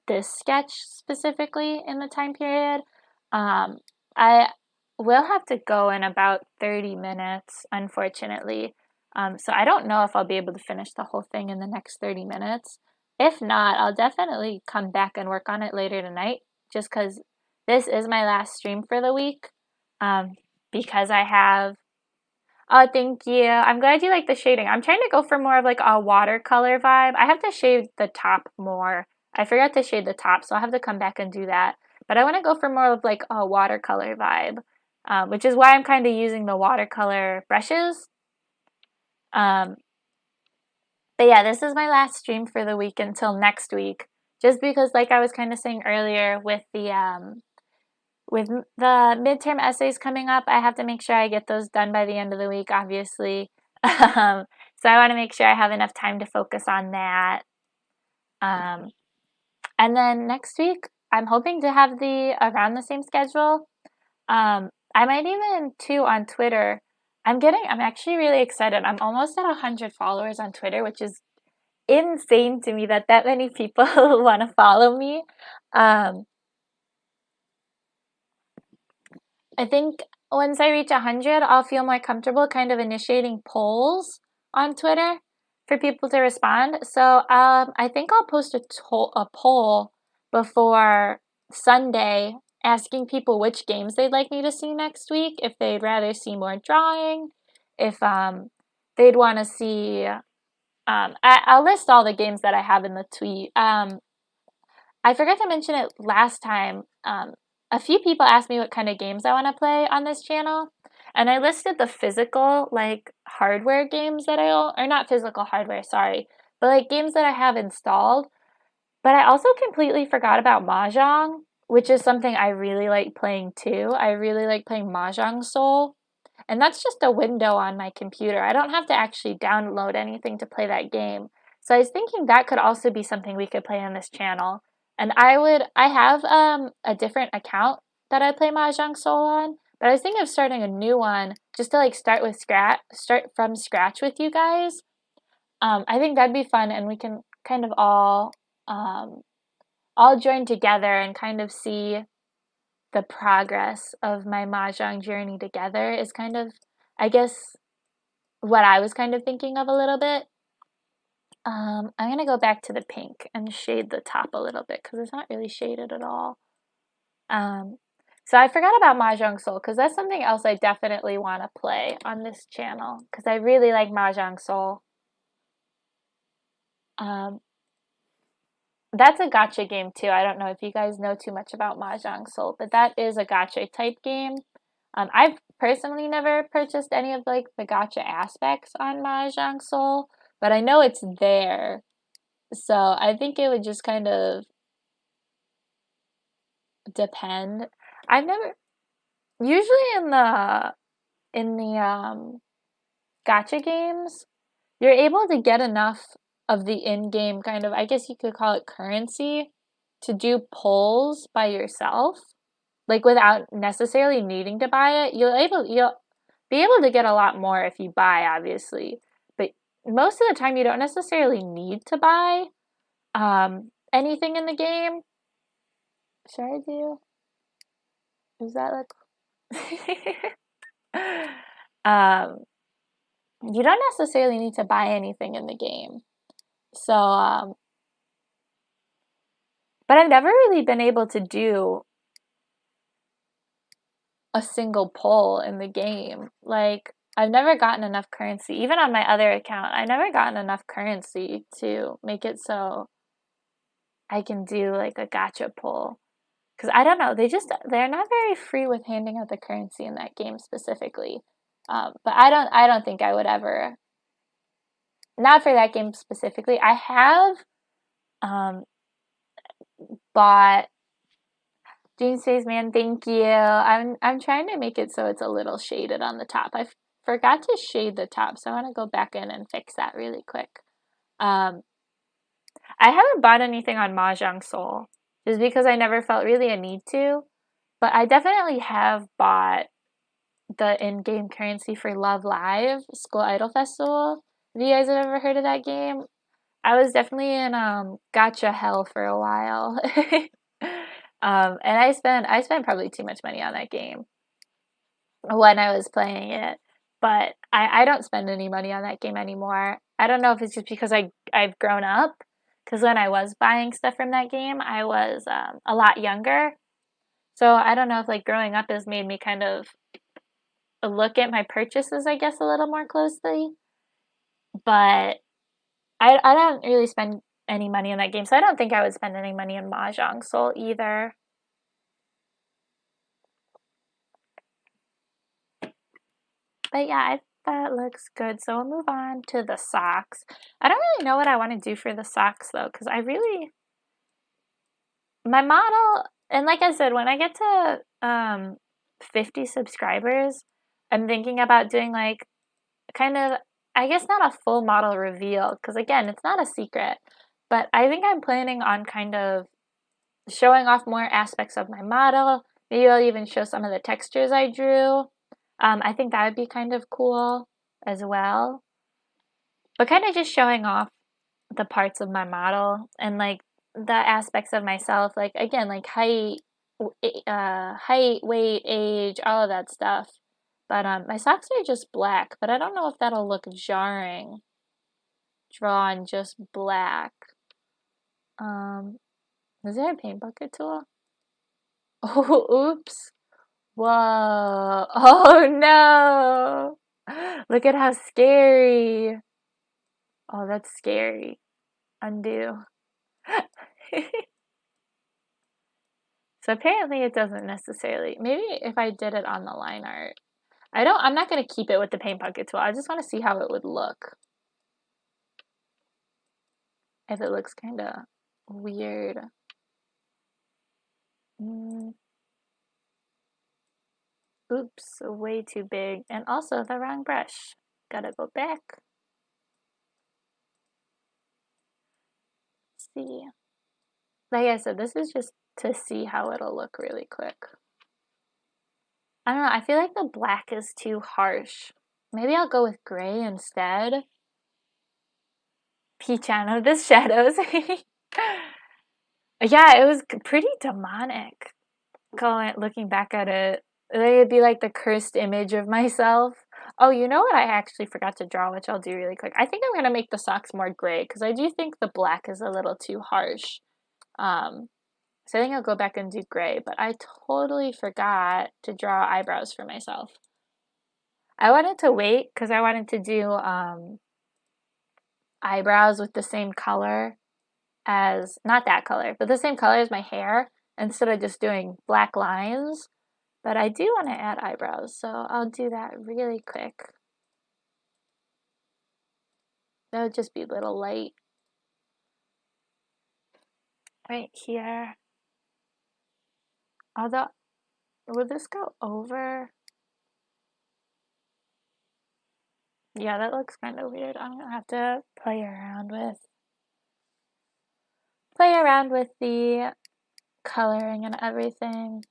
Speaker 1: this sketch specifically in the time period. I will have to go in about 30 minutes, unfortunately. So I don't know if I'll be able to finish the whole thing in the next 30 minutes. If not, I'll definitely come back and work on it later tonight, just because this is my last stream for the week. Because I have... Oh, thank you. I'm glad you like the shading. I'm trying to go for more of like a watercolor vibe. I have to shade the top more. I forgot to shade the top, so I'll have to come back and do that. But I want to go for more of like a watercolor vibe, which is why I'm kind of using the watercolor brushes. But yeah, this is my last stream for the week until next week. Just because, like I was kind of saying earlier, with the midterm essays coming up, I have to make sure I get those done by the end of the week, obviously. So I want to make sure I have enough time to focus on that. And then next week, I'm hoping to have around the same schedule. I might even, too, on Twitter. I'm actually really excited. I'm almost at 100 followers on Twitter, which is insane to me that many people want to follow me. I think once I reach 100, I'll feel more comfortable kind of initiating polls on Twitter for people to respond. So I think I'll post a poll before Sunday asking people which games they'd like me to see next week, if they'd rather see more drawing, if they'd want to see... I'll list all the games that I have in the tweet. I forgot to mention it last time. A few people asked me what kind of games I want to play on this channel, and I listed the physical, like, hardware games that I own, or not physical hardware, sorry, but like games that I have installed. But I also completely forgot about Mahjong, which is something I really like playing too. I really like playing Mahjong Soul, and that's just a window on my computer. I don't have to actually download anything to play that game. So I was thinking that could also be something we could play on this channel. And I have a different account that I play Mahjong Soul on, but I was thinking of starting a new one just to like start from scratch with you guys. I think that'd be fun, and we can kind of all all join together and kind of see the progress of my mahjong journey together is kind of, I guess, what I was kind of thinking of a little bit. I'm going to go back to the pink and shade the top a little bit because it's not really shaded at all. So I forgot about Mahjong Soul because that's something else I definitely want to play on this channel because I really like Mahjong Soul. That's a gacha game too. I don't know if you guys know too much about Mahjong Soul, but that is a gacha type game. I've personally never purchased any of like the gacha aspects on Mahjong Soul, but I know it's there. So I think it would just kind of depend. I've never, usually in the gacha games, you're able to get enough of the in-game kind of, I guess you could call it currency, to do pulls by yourself, like without necessarily needing to buy it. You'll be able to get a lot more if you buy, obviously, but most of the time you don't necessarily need to buy anything in the game. Should I do? Is that like you don't necessarily need to buy anything in the game. So but I've never really been able to do a single pull in the game. Like, I've never gotten enough currency. Even on my other account, I never gotten enough currency to make it so I can do like a gacha pull. Because I don't know, they're not very free with handing out the currency in that game specifically. But I don't think I would ever, not for that game specifically. I have bought, Jean says, man, thank you. I'm trying to make it so it's a little shaded on the top. I forgot to shade the top, so I want to go back in and fix that really quick. I haven't bought anything on Mahjong Soul, just because I never felt really a need to, but I definitely have bought the in-game currency for Love Live, School Idol Festival. Have you guys have ever heard of that game? I was definitely in gacha hell for a while. And I spent probably too much money on that game when I was playing it, but I don't spend any money on that game anymore. I don't know if it's just because I've grown up, because when I was buying stuff from that game, I was a lot younger. So I don't know if like growing up has made me kind of look at my purchases, I guess, a little more closely. But I don't really spend any money on that game, so I don't think I would spend any money on Mahjong Soul either. But yeah, I think that looks good. So we'll move on to the socks. I don't really know what I want to do for the socks though, because my model, and like I said, when I get to 50 subscribers, I'm thinking about doing like kind of, I guess not a full model reveal, because again, it's not a secret, but I think I'm planning on kind of showing off more aspects of my model. Maybe I'll even show some of the textures I drew. I think that would be kind of cool as well. But kind of just showing off the parts of my model and like the aspects of myself, like again, like height, weight, age, all of that stuff. But my socks are just black, but I don't know if that'll look jarring drawn just black. Is there a paint bucket tool? Oh, oops. Whoa. Oh no. Look at how scary. Oh, that's scary. Undo. So apparently it doesn't necessarily. Maybe if I did it on the line art. I'm not going to keep it with the paint bucket tool. I just want to see how it would look. If it looks kind of weird. Oops, way too big. And also the wrong brush. Gotta go back. Let's see. Like I said, this is just to see how it'll look really quick. I don't know, I feel like the black is too harsh. Maybe I'll go with gray instead. Peach out of the shadows. Yeah, it was pretty demonic. Looking back at it, it'd be like the cursed image of myself. Oh, you know what I actually forgot to draw, which I'll do really quick. I think I'm gonna make the socks more gray because I do think the black is a little too harsh. Um, so I think I'll go back and do gray, but I totally forgot to draw eyebrows for myself. I wanted to wait because I wanted to do eyebrows with the same color as, not that color, but the same color as my hair instead of just doing black lines. But I do want to add eyebrows, so I'll do that really quick. That would just be a little light right here. Although, will this go over? Yeah, that looks kind of weird. I'm gonna have to play around with the coloring and everything.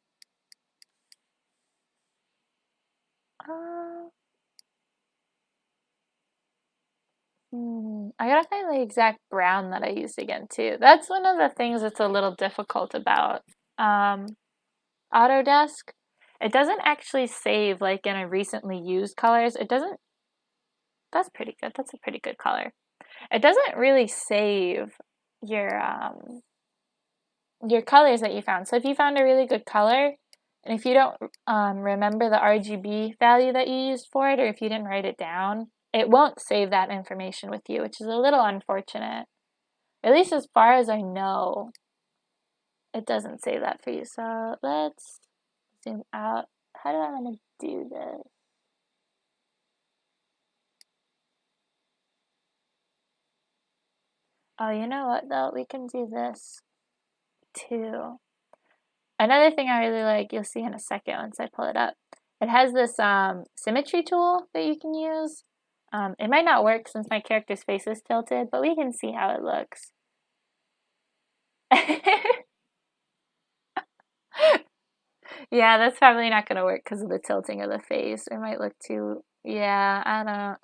Speaker 1: I gotta find the exact brown that I used again too. That's one of the things that's a little difficult about Autodesk. It doesn't actually save like in a recently used colors. It doesn't. That's pretty good. That's a pretty good color. It doesn't really save your colors that you found. So if you found a really good color, and if you don't remember the RGB value that you used for it, or if you didn't write it down, it won't save that information with you, which is a little unfortunate. At least as far as I know, it doesn't save that for you. So let's zoom out. How do I want to do this? Oh, you know what though? We can do this too. Another thing I really like, you'll see in a second once I pull it up. It has this symmetry tool that you can use. It might not work since my character's face is tilted, but we can see how it looks. Yeah, that's probably not going to work because of the tilting of the face. It might look too, yeah, I don't,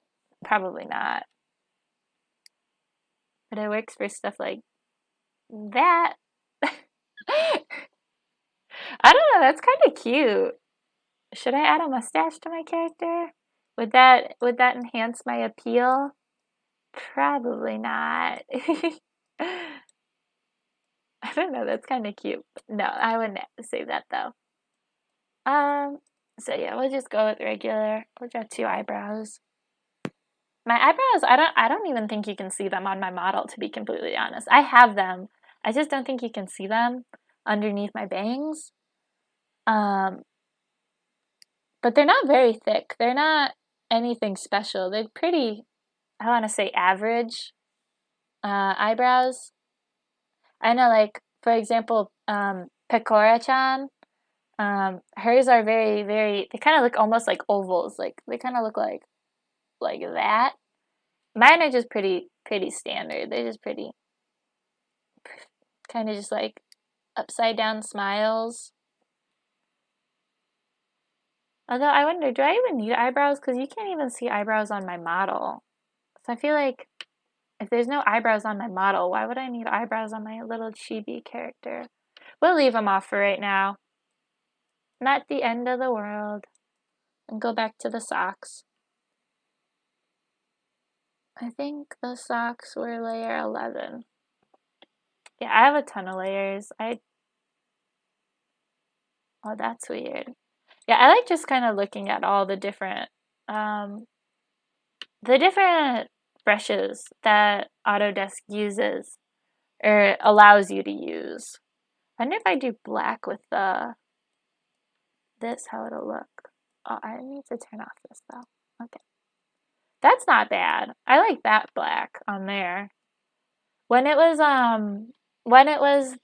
Speaker 1: probably not. But it works for stuff like that. I don't know, that's kind of cute. Should I add a mustache to my character? Would that enhance my appeal? Probably not. I don't know, that's kind of cute. No, I wouldn't say that though. So yeah, we'll just go with regular. We'll draw 2 eyebrows. My eyebrows, I don't even think you can see them on my model, to be completely honest. I have them. I just don't think you can see them underneath my bangs. But they're not very thick. They're not anything special. They're pretty, I want to say average eyebrows. I know, like, for example, Pecora-chan, hers are very, very, they kind of look almost like ovals. Like, they kind of look like that. Mine are just pretty standard. They're just pretty, kind of just like upside down smiles. Although I wonder, do I even need eyebrows? Because you can't even see eyebrows on my model. So I feel like if there's no eyebrows on my model, why would I need eyebrows on my little chibi character? We'll leave them off for right now. Not the end of the world. And go back to the socks. I think the socks were layer 11. Yeah, I have a ton of layers. Oh, that's weird. Yeah, I like just kind of looking at all the different brushes that Autodesk uses or allows you to use. I wonder if I do black with this, how it'll look. Oh, I need to turn off this though. Okay. That's not bad. I like that black on there. When it was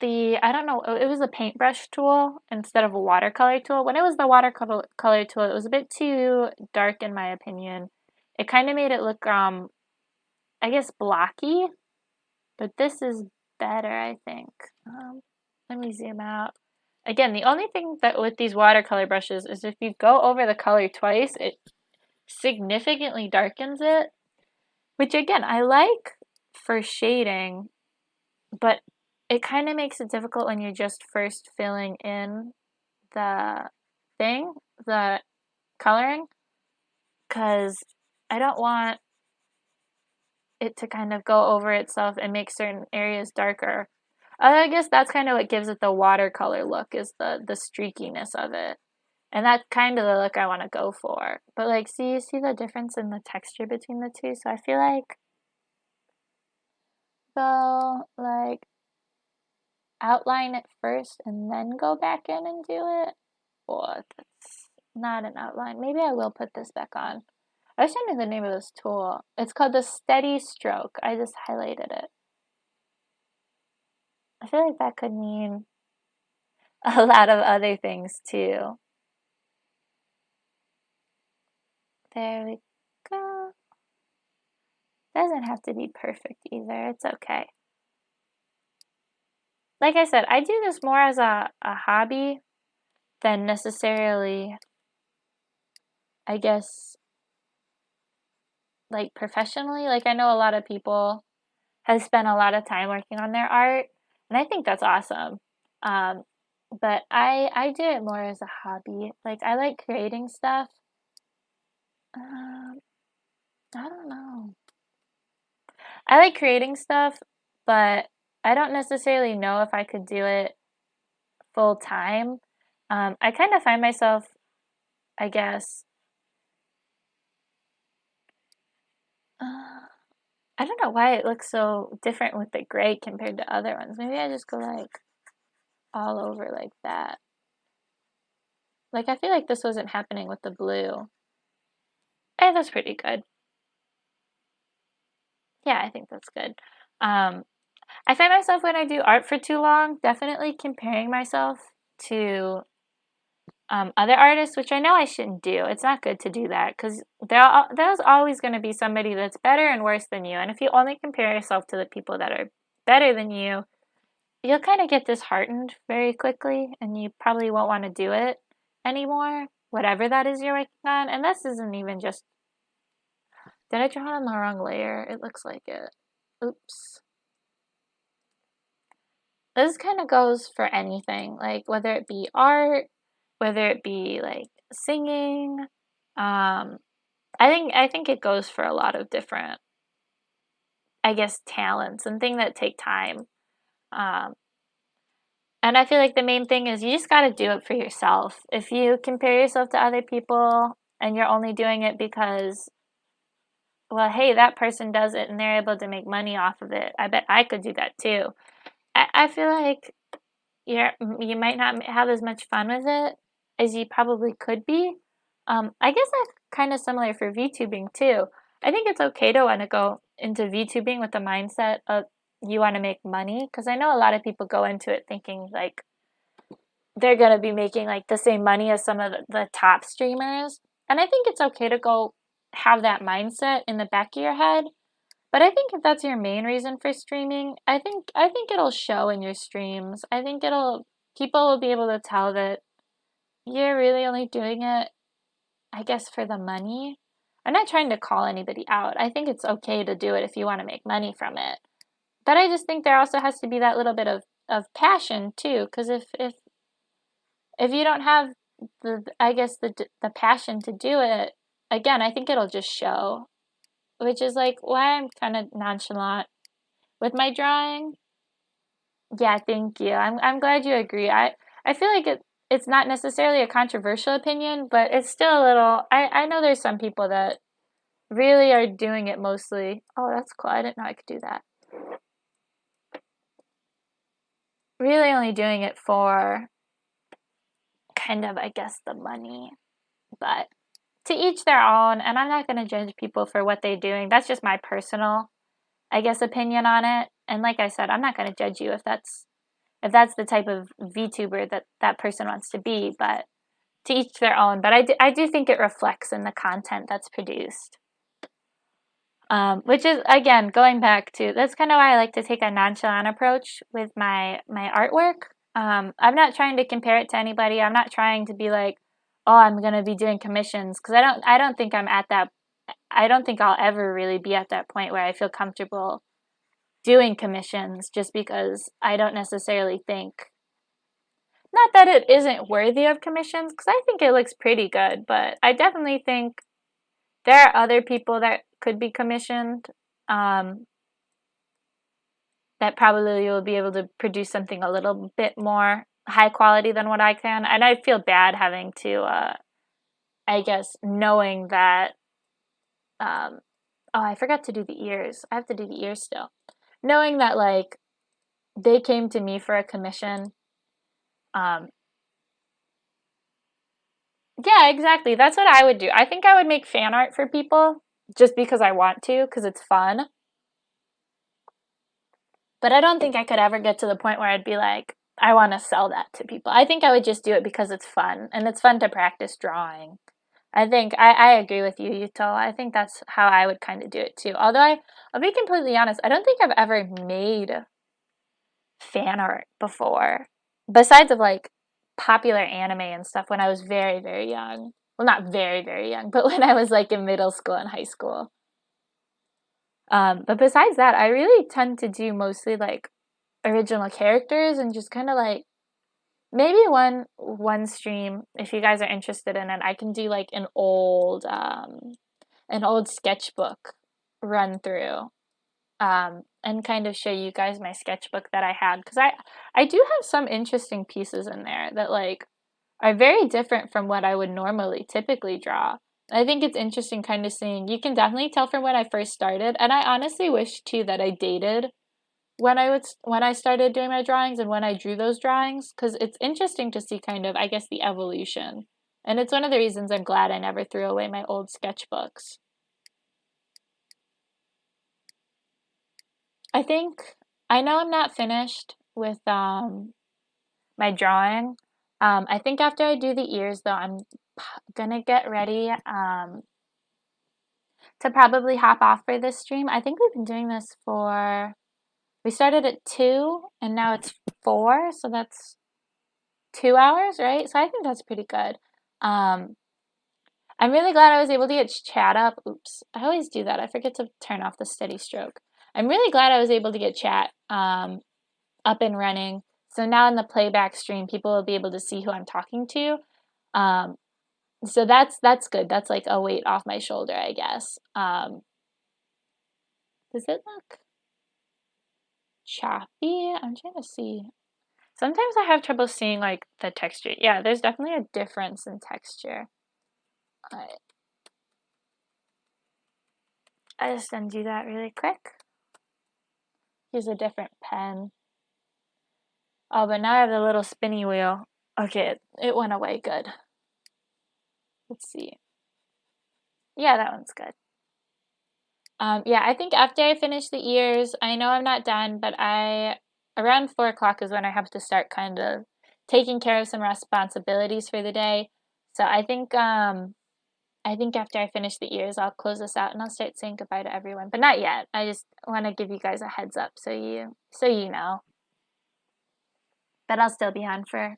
Speaker 1: the, I don't know, it was a paintbrush tool instead of a watercolor tool. When it was the watercolor tool, it was a bit too dark in my opinion. It kind of made it look, I guess blocky, but this is better, I think. Let me zoom out. Again, the only thing that with these watercolor brushes is if you go over the color twice, it significantly darkens it, which again, I like for shading, but it kind of makes it difficult when you're just first filling in the the coloring, because I don't want it to kind of go over itself and make certain areas darker. I guess that's kind of what gives it the watercolor look, is the streakiness of it. And that's kind of the look I want to go for. But like, see the difference in the texture between the two? So I feel like go like outline it first and then go back in and do it. Oh, that's not an outline. Maybe I will put this back on. I was trying to know the name of this tool. It's called the Steady Stroke. I just highlighted it. I feel like that could mean a lot of other things too. There we go. Doesn't have to be perfect either. It's okay. Like I said, I do this more as a hobby than necessarily, I guess, like professionally. Like, I know a lot of people have spent a lot of time working on their art, and I think that's awesome. But I do it more as a hobby. Like, I like creating stuff. I don't know. I like creating stuff, but I don't necessarily know if I could do it full time. I kind of find myself, I guess, I don't know why it looks so different with the gray compared to other ones. Maybe I just go like all over like that. Like, I feel like this wasn't happening with the blue. Hey, that's pretty good. Yeah, I think that's good. I find myself, when I do art for too long, definitely comparing myself to other artists, which I know I shouldn't do. It's not good to do that, because there's always going to be somebody that's better and worse than you. And if you only compare yourself to the people that are better than you, you'll kind of get disheartened very quickly, and you probably won't want to do it anymore, whatever that is you're working on. And this isn't even just... Did I draw on the wrong layer? It looks like it. Oops. This kind of goes for anything, like whether it be art, whether it be like singing. I think it goes for a lot of different, I guess, talents and things that take time. And I feel like the main thing is you just got to do it for yourself. If you compare yourself to other people and you're only doing it because, well, hey, that person does it and they're able to make money off of it, I bet I could do that too. I feel like you might not have as much fun with it as you probably could be. I guess that's kind of similar for VTubing too. I think it's okay to want to go into VTubing with the mindset of you want to make money, because I know a lot of people go into it thinking like they're going to be making like the same money as some of the top streamers. And I think it's okay to go have that mindset in the back of your head. But I think if that's your main reason for streaming, I think it'll show in your streams. I think people will be able to tell that you're really only doing it, I guess, for the money. I'm not trying to call anybody out. I think it's okay to do it if you want to make money from it. But I just think there also has to be that little bit of passion too, because if you don't have the passion to do it, again, I think it'll just show. Which is like why I'm kind of nonchalant with my drawing. Yeah, thank you. I'm glad you agree. I feel like it's not necessarily a controversial opinion, but it's still a little... I know there's some people that really are doing it mostly... Oh, that's cool. I didn't know I could do that. Really only doing it for kind of, I guess, the money. But to each their own, and I'm not going to judge people for what they're doing. That's just my personal, I guess, opinion on it. And like I said, I'm not going to judge you if that's the type of VTuber that person wants to be, but to each their own. But I do think it reflects in the content that's produced. Which is, again, going back to, that's kind of why I like to take a nonchalant approach with my artwork. I'm not trying to compare it to anybody. I'm not trying to be like, oh, I'm going to be doing commissions, because I don't think I'm at that. I don't think I'll ever really be at that point where I feel comfortable doing commissions just because I don't necessarily think, not that it isn't worthy of commissions, because I think it looks pretty good, but I definitely think there are other people that could be commissioned that probably will be able to produce something a little bit more high quality than what I can. And I feel bad having to, I guess, knowing that, oh, I forgot to do the ears. I have to do the ears still. Knowing that, like, they came to me for a commission. Yeah, exactly. That's what I would do. I think I would make fan art for people just because I want to, because it's fun. But I don't think I could ever get to the point where I'd be like, I want to sell that to people. I think I would just do it because it's fun, and it's fun to practice drawing. I think I agree with you, Yuto. I think that's how I would kind of do it too. Although I'll be completely honest, I don't think I've ever made fan art before. Besides of like popular anime and stuff when I was very, very young. Well, not very, very young, but when I was like in middle school and high school. But besides that, I really tend to do mostly like original characters and just kind of like maybe one stream, if you guys are interested in it, I can do like an old sketchbook run through and kind of show you guys my sketchbook that I had, because I do have some interesting pieces in there that like are very different from what I would normally typically draw. I think it's interesting kind of seeing, you can definitely tell from when I first started, and I honestly wish too that I dated when I started doing my drawings and when I drew those drawings, because it's interesting to see kind of, I guess, the evolution. And it's one of the reasons I'm glad I never threw away my old sketchbooks. I know I'm not finished with my drawing. I think after I do the ears, though, I'm gonna get ready to probably hop off for this stream. I think we've been doing this we started at 2 and now it's 4, so that's 2 hours, right? So I think that's pretty good. I'm really glad I was able to get chat up. Oops, I always do that. I forget to turn off the steady stroke. I'm really glad I was able to get chat up and running. So now in the playback stream, people will be able to see who I'm talking to. So that's good. That's like a weight off my shoulder, I guess. Does it look choppy? I'm trying to see. Sometimes I have trouble seeing like the texture. Yeah, there's definitely a difference in texture. Alright. I just undo that really quick. Use a different pen. Oh, but now I have the little spinny wheel. Okay, it went away good. Let's see. Yeah, that one's good. Yeah, I think after I finish the ears, I know I'm not done, but around 4 o'clock is when I have to start kind of taking care of some responsibilities for the day. So I think after I finish the ears, I'll close this out and I'll start saying goodbye to everyone. But not yet. I just want to give you guys a heads up so you know. But I'll still be on for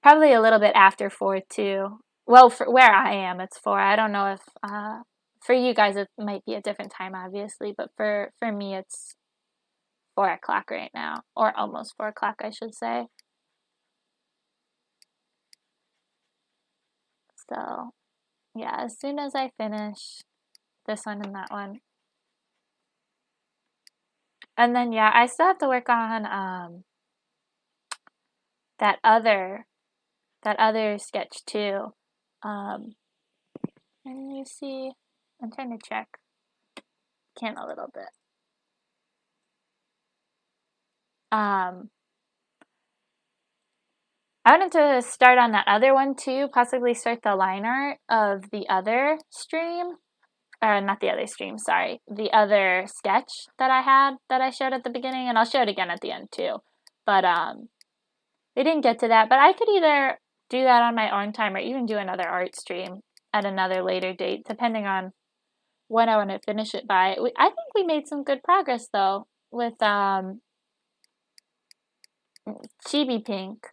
Speaker 1: probably a little bit after 4 too. Well, for where I am, it's 4. I don't know if for you guys it might be a different time, obviously, but for me it's 4 o'clock right now, or almost 4 o'clock, I should say. So, yeah, as soon as I finish this one and that one. And then, yeah, I still have to work on that other sketch too. Let me see. I'm trying to check. Can a little bit. I wanted to start on that other one too, possibly start the line art of the other stream. Or not the other stream, sorry. The other sketch that I had that I showed at the beginning, and I'll show it again at the end too. But we didn't get to that. But I could either do that on my own time or even do another art stream at another later date, depending on when I want to finish it by. I think we made some good progress though with Chibi Pink.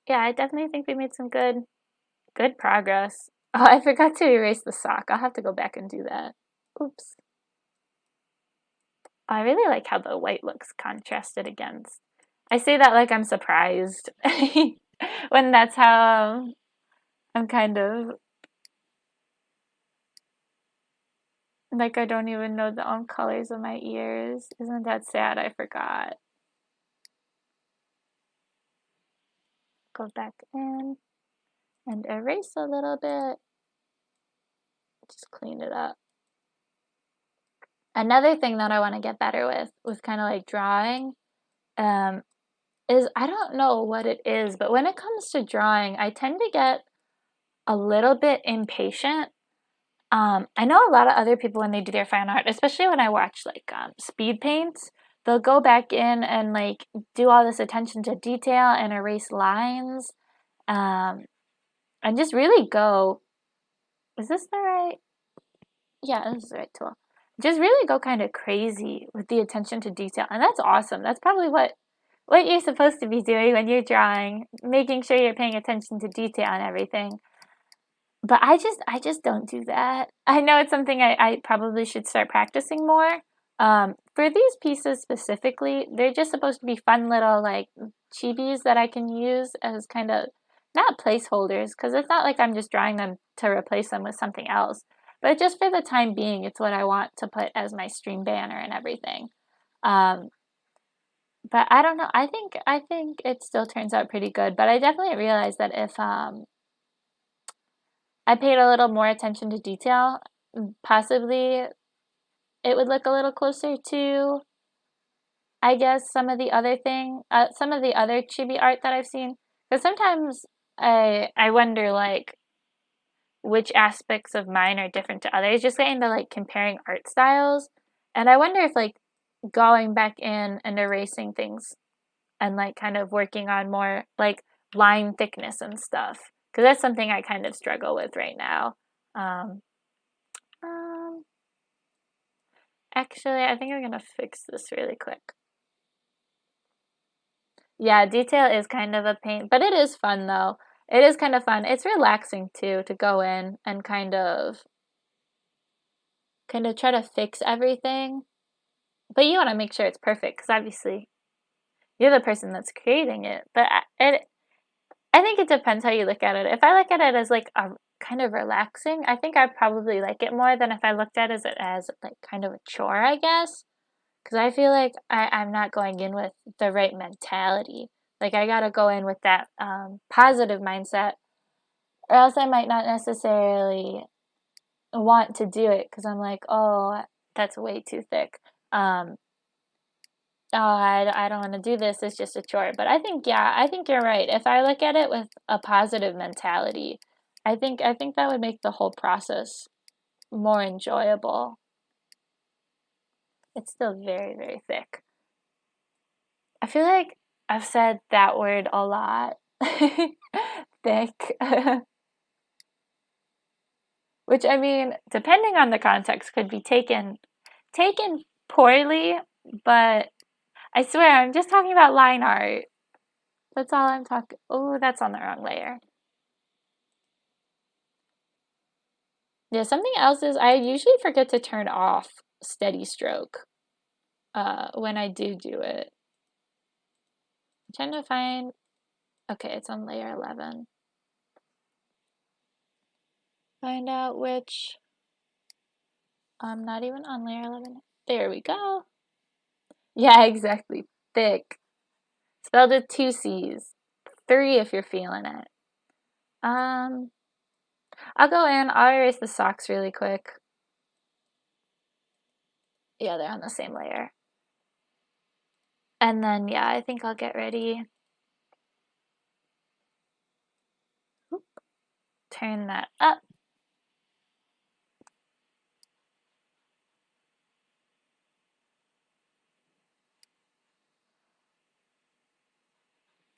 Speaker 1: Yeah, I definitely think we made some good progress. Oh, I forgot to erase the sock. I'll have to go back and do that. Oops. I really like how the white looks contrasted against. I say that like I'm surprised when that's how I'm kind of like I don't even know the own colors of my ears. Isn't that sad? I forgot. Go back in and erase a little bit. Just clean it up. Another thing that I want to get better with kind of like drawing is I don't know what it is, but when it comes to drawing, I tend to get a little bit impatient. I know a lot of other people when they do their fine art, especially when I watch like speed paints, they'll go back in and like do all this attention to detail and erase lines, and just really go. Is this the right? Yeah, this is the right tool. Just really go kind of crazy with the attention to detail, and that's awesome. That's probably what you're supposed to be doing when you're drawing, making sure you're paying attention to detail and everything. But I just don't do that. I know it's something I probably should start practicing more. For these pieces specifically, they're just supposed to be fun little like chibis that I can use as kind of not placeholders, because it's not like I'm just drawing them to replace them with something else. But just for the time being, it's what I want to put as my stream banner and everything. But I don't know. I think it still turns out pretty good. But I definitely realized that if I paid a little more attention to detail, possibly it would look a little closer to, I guess, some of the other chibi art that I've seen. Because sometimes I wonder like which aspects of mine are different to others. Just getting to like comparing art styles, and I wonder if like going back in and erasing things and like kind of working on more like line thickness and stuff, because that's something I kind of struggle with right now. Actually, I think I'm gonna fix this really quick. Yeah, detail is kind of a pain, but it is fun though. It is kind of fun. It's relaxing too to go in and kind of try to fix everything. But you want to make sure it's perfect, because obviously you're the person that's creating it. But I think it depends how you look at it. If I look at it as like a kind of relaxing, I think I probably like it more than if I looked at it as like kind of a chore, I guess. Because I feel like I'm not going in with the right mentality. Like I gotta go in with that positive mindset, or else I might not necessarily want to do it, because I'm like, oh, that's way too thick. Oh, I don't want to do this. It's just a chore. But I think you're right. If I look at it with a positive mentality, I think that would make the whole process more enjoyable. It's still very, very thick. I feel like I've said that word a lot. Thick. Which, I mean, depending on the context, could be taken poorly, but I swear I'm just talking about line art. That's all I'm talking. Oh, that's on the wrong layer. Yeah, something else is I usually forget to turn off steady stroke when I do it. I'm trying to find, okay, it's on layer 11. Find out which, I'm not even on layer 11. There we go. Yeah, exactly. Thick. Spelled with 2 C's. 3 if you're feeling it. I'll go in, I'll erase the socks really quick. Yeah, they're on the same layer. And then, yeah, I think I'll get ready. Oop. Turn that up.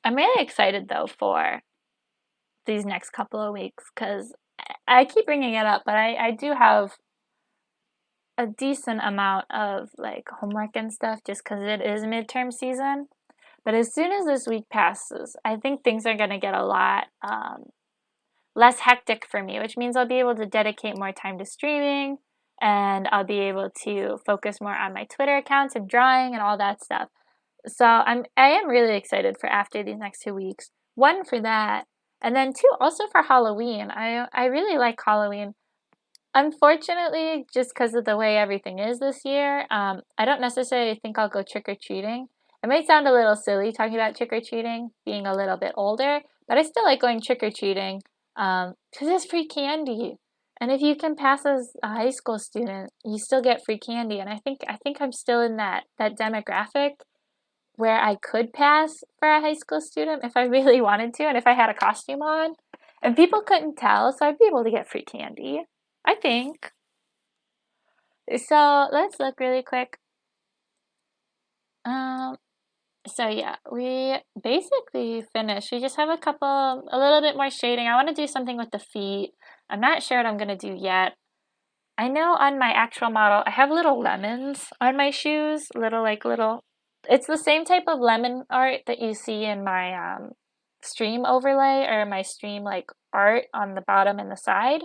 Speaker 1: I'm really excited though for these next couple of weeks, because I keep bringing it up, but I do have a decent amount of like homework and stuff just because it is midterm season. But as soon as this week passes, I think things are going to get a lot less hectic for me, which means I'll be able to dedicate more time to streaming and I'll be able to focus more on my Twitter accounts and drawing and all that stuff. So I am really excited for after these next 2 weeks. One, for that, and then two, also for Halloween. I really like Halloween. Unfortunately, just because of the way everything is this year, I don't necessarily think I'll go trick-or-treating. It might sound a little silly talking about trick-or-treating, being a little bit older, but I still like going trick-or-treating because there's free candy. And if you can pass as a high school student, you still get free candy. And I think I'm still in that demographic where I could pass for a high school student if I really wanted to, and if I had a costume on. And people couldn't tell, so I'd be able to get free candy, I think. So let's look really quick. So yeah, we basically finished. We just have a little bit more shading. I want to do something with the feet. I'm not sure what I'm going to do yet. I know on my actual model, I have little lemons on my shoes. It's the same type of lemon art that you see in my stream overlay or my stream like art on the bottom and the side.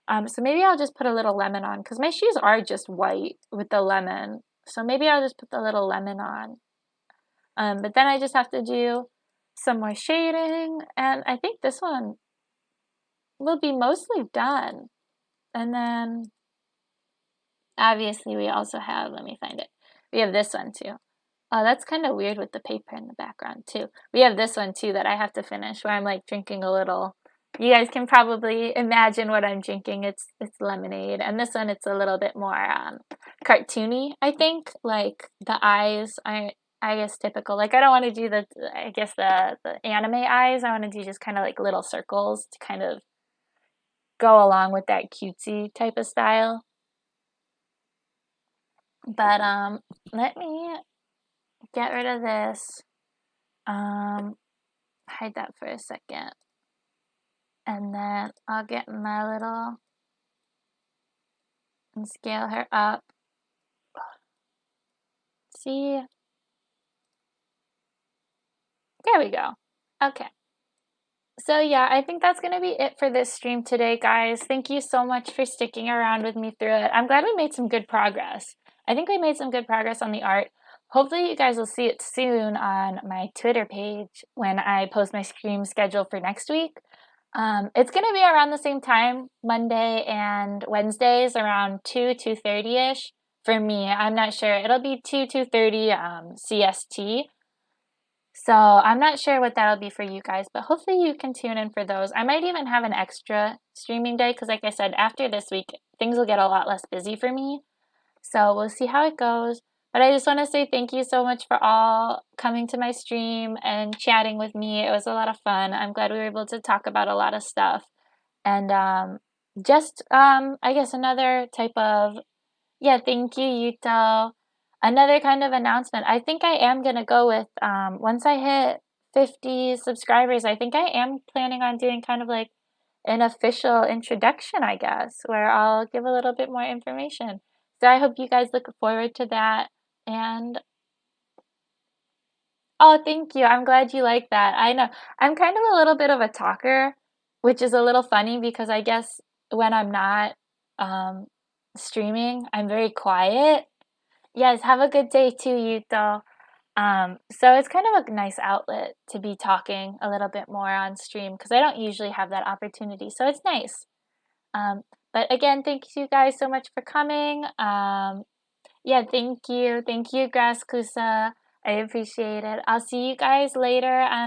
Speaker 1: So maybe I'll just put a little lemon on because my shoes are just white with the lemon. So maybe I'll just put the little lemon on. But then I just have to do some more shading, and I think this one will be mostly done. And then obviously we also have, let me find it. We have this one too. Oh, that's kind of weird with the paper in the background too. We have this one too that I have to finish where I'm like drinking a little. You guys can probably imagine what I'm drinking. It's lemonade. And this one, it's a little bit more cartoony, I think. Like the eyes, I guess typical. Like I don't want to do the anime eyes. I want to do just kind of like little circles to kind of go along with that cutesy type of style. But let me get rid of this. Hide that for a second. And then I'll get my little and scale her up. See? There we go. Okay. So yeah, I think that's going to be it for this stream today, guys. Thank you so much for sticking around with me through it. I'm glad we made some good progress. I think we made some good progress on the art. Hopefully you guys will see it soon on my Twitter page when I post my stream schedule for next week. It's going to be around the same time, Monday and Wednesdays, around 2:30ish for me. I'm not sure. It'll be 2:30 CST. So I'm not sure what that'll be for you guys, but hopefully you can tune in for those. I might even have an extra streaming day because, like I said, after this week, things will get a lot less busy for me. So we'll see how it goes. But I just want to say thank you so much for all coming to my stream and chatting with me. It was a lot of fun. I'm glad we were able to talk about a lot of stuff. And I guess another type of, thank you, Yuto. Another kind of announcement. I think I am going to go with, once I hit 50 subscribers, I think I am planning on doing kind of like an official introduction, I guess, where I'll give a little bit more information. So I hope you guys look forward to that. And oh, thank you. I'm glad you like that. I know I'm kind of a little bit of a talker, which is a little funny because I guess when I'm not streaming, I'm very quiet. Yes, have a good day too, Yuto. So it's kind of a nice outlet to be talking a little bit more on stream because I don't usually have that opportunity. So it's nice. But again, thank you guys so much for coming. Thank you. Thank you, Grass Kusa. I appreciate it. I'll see you guys later on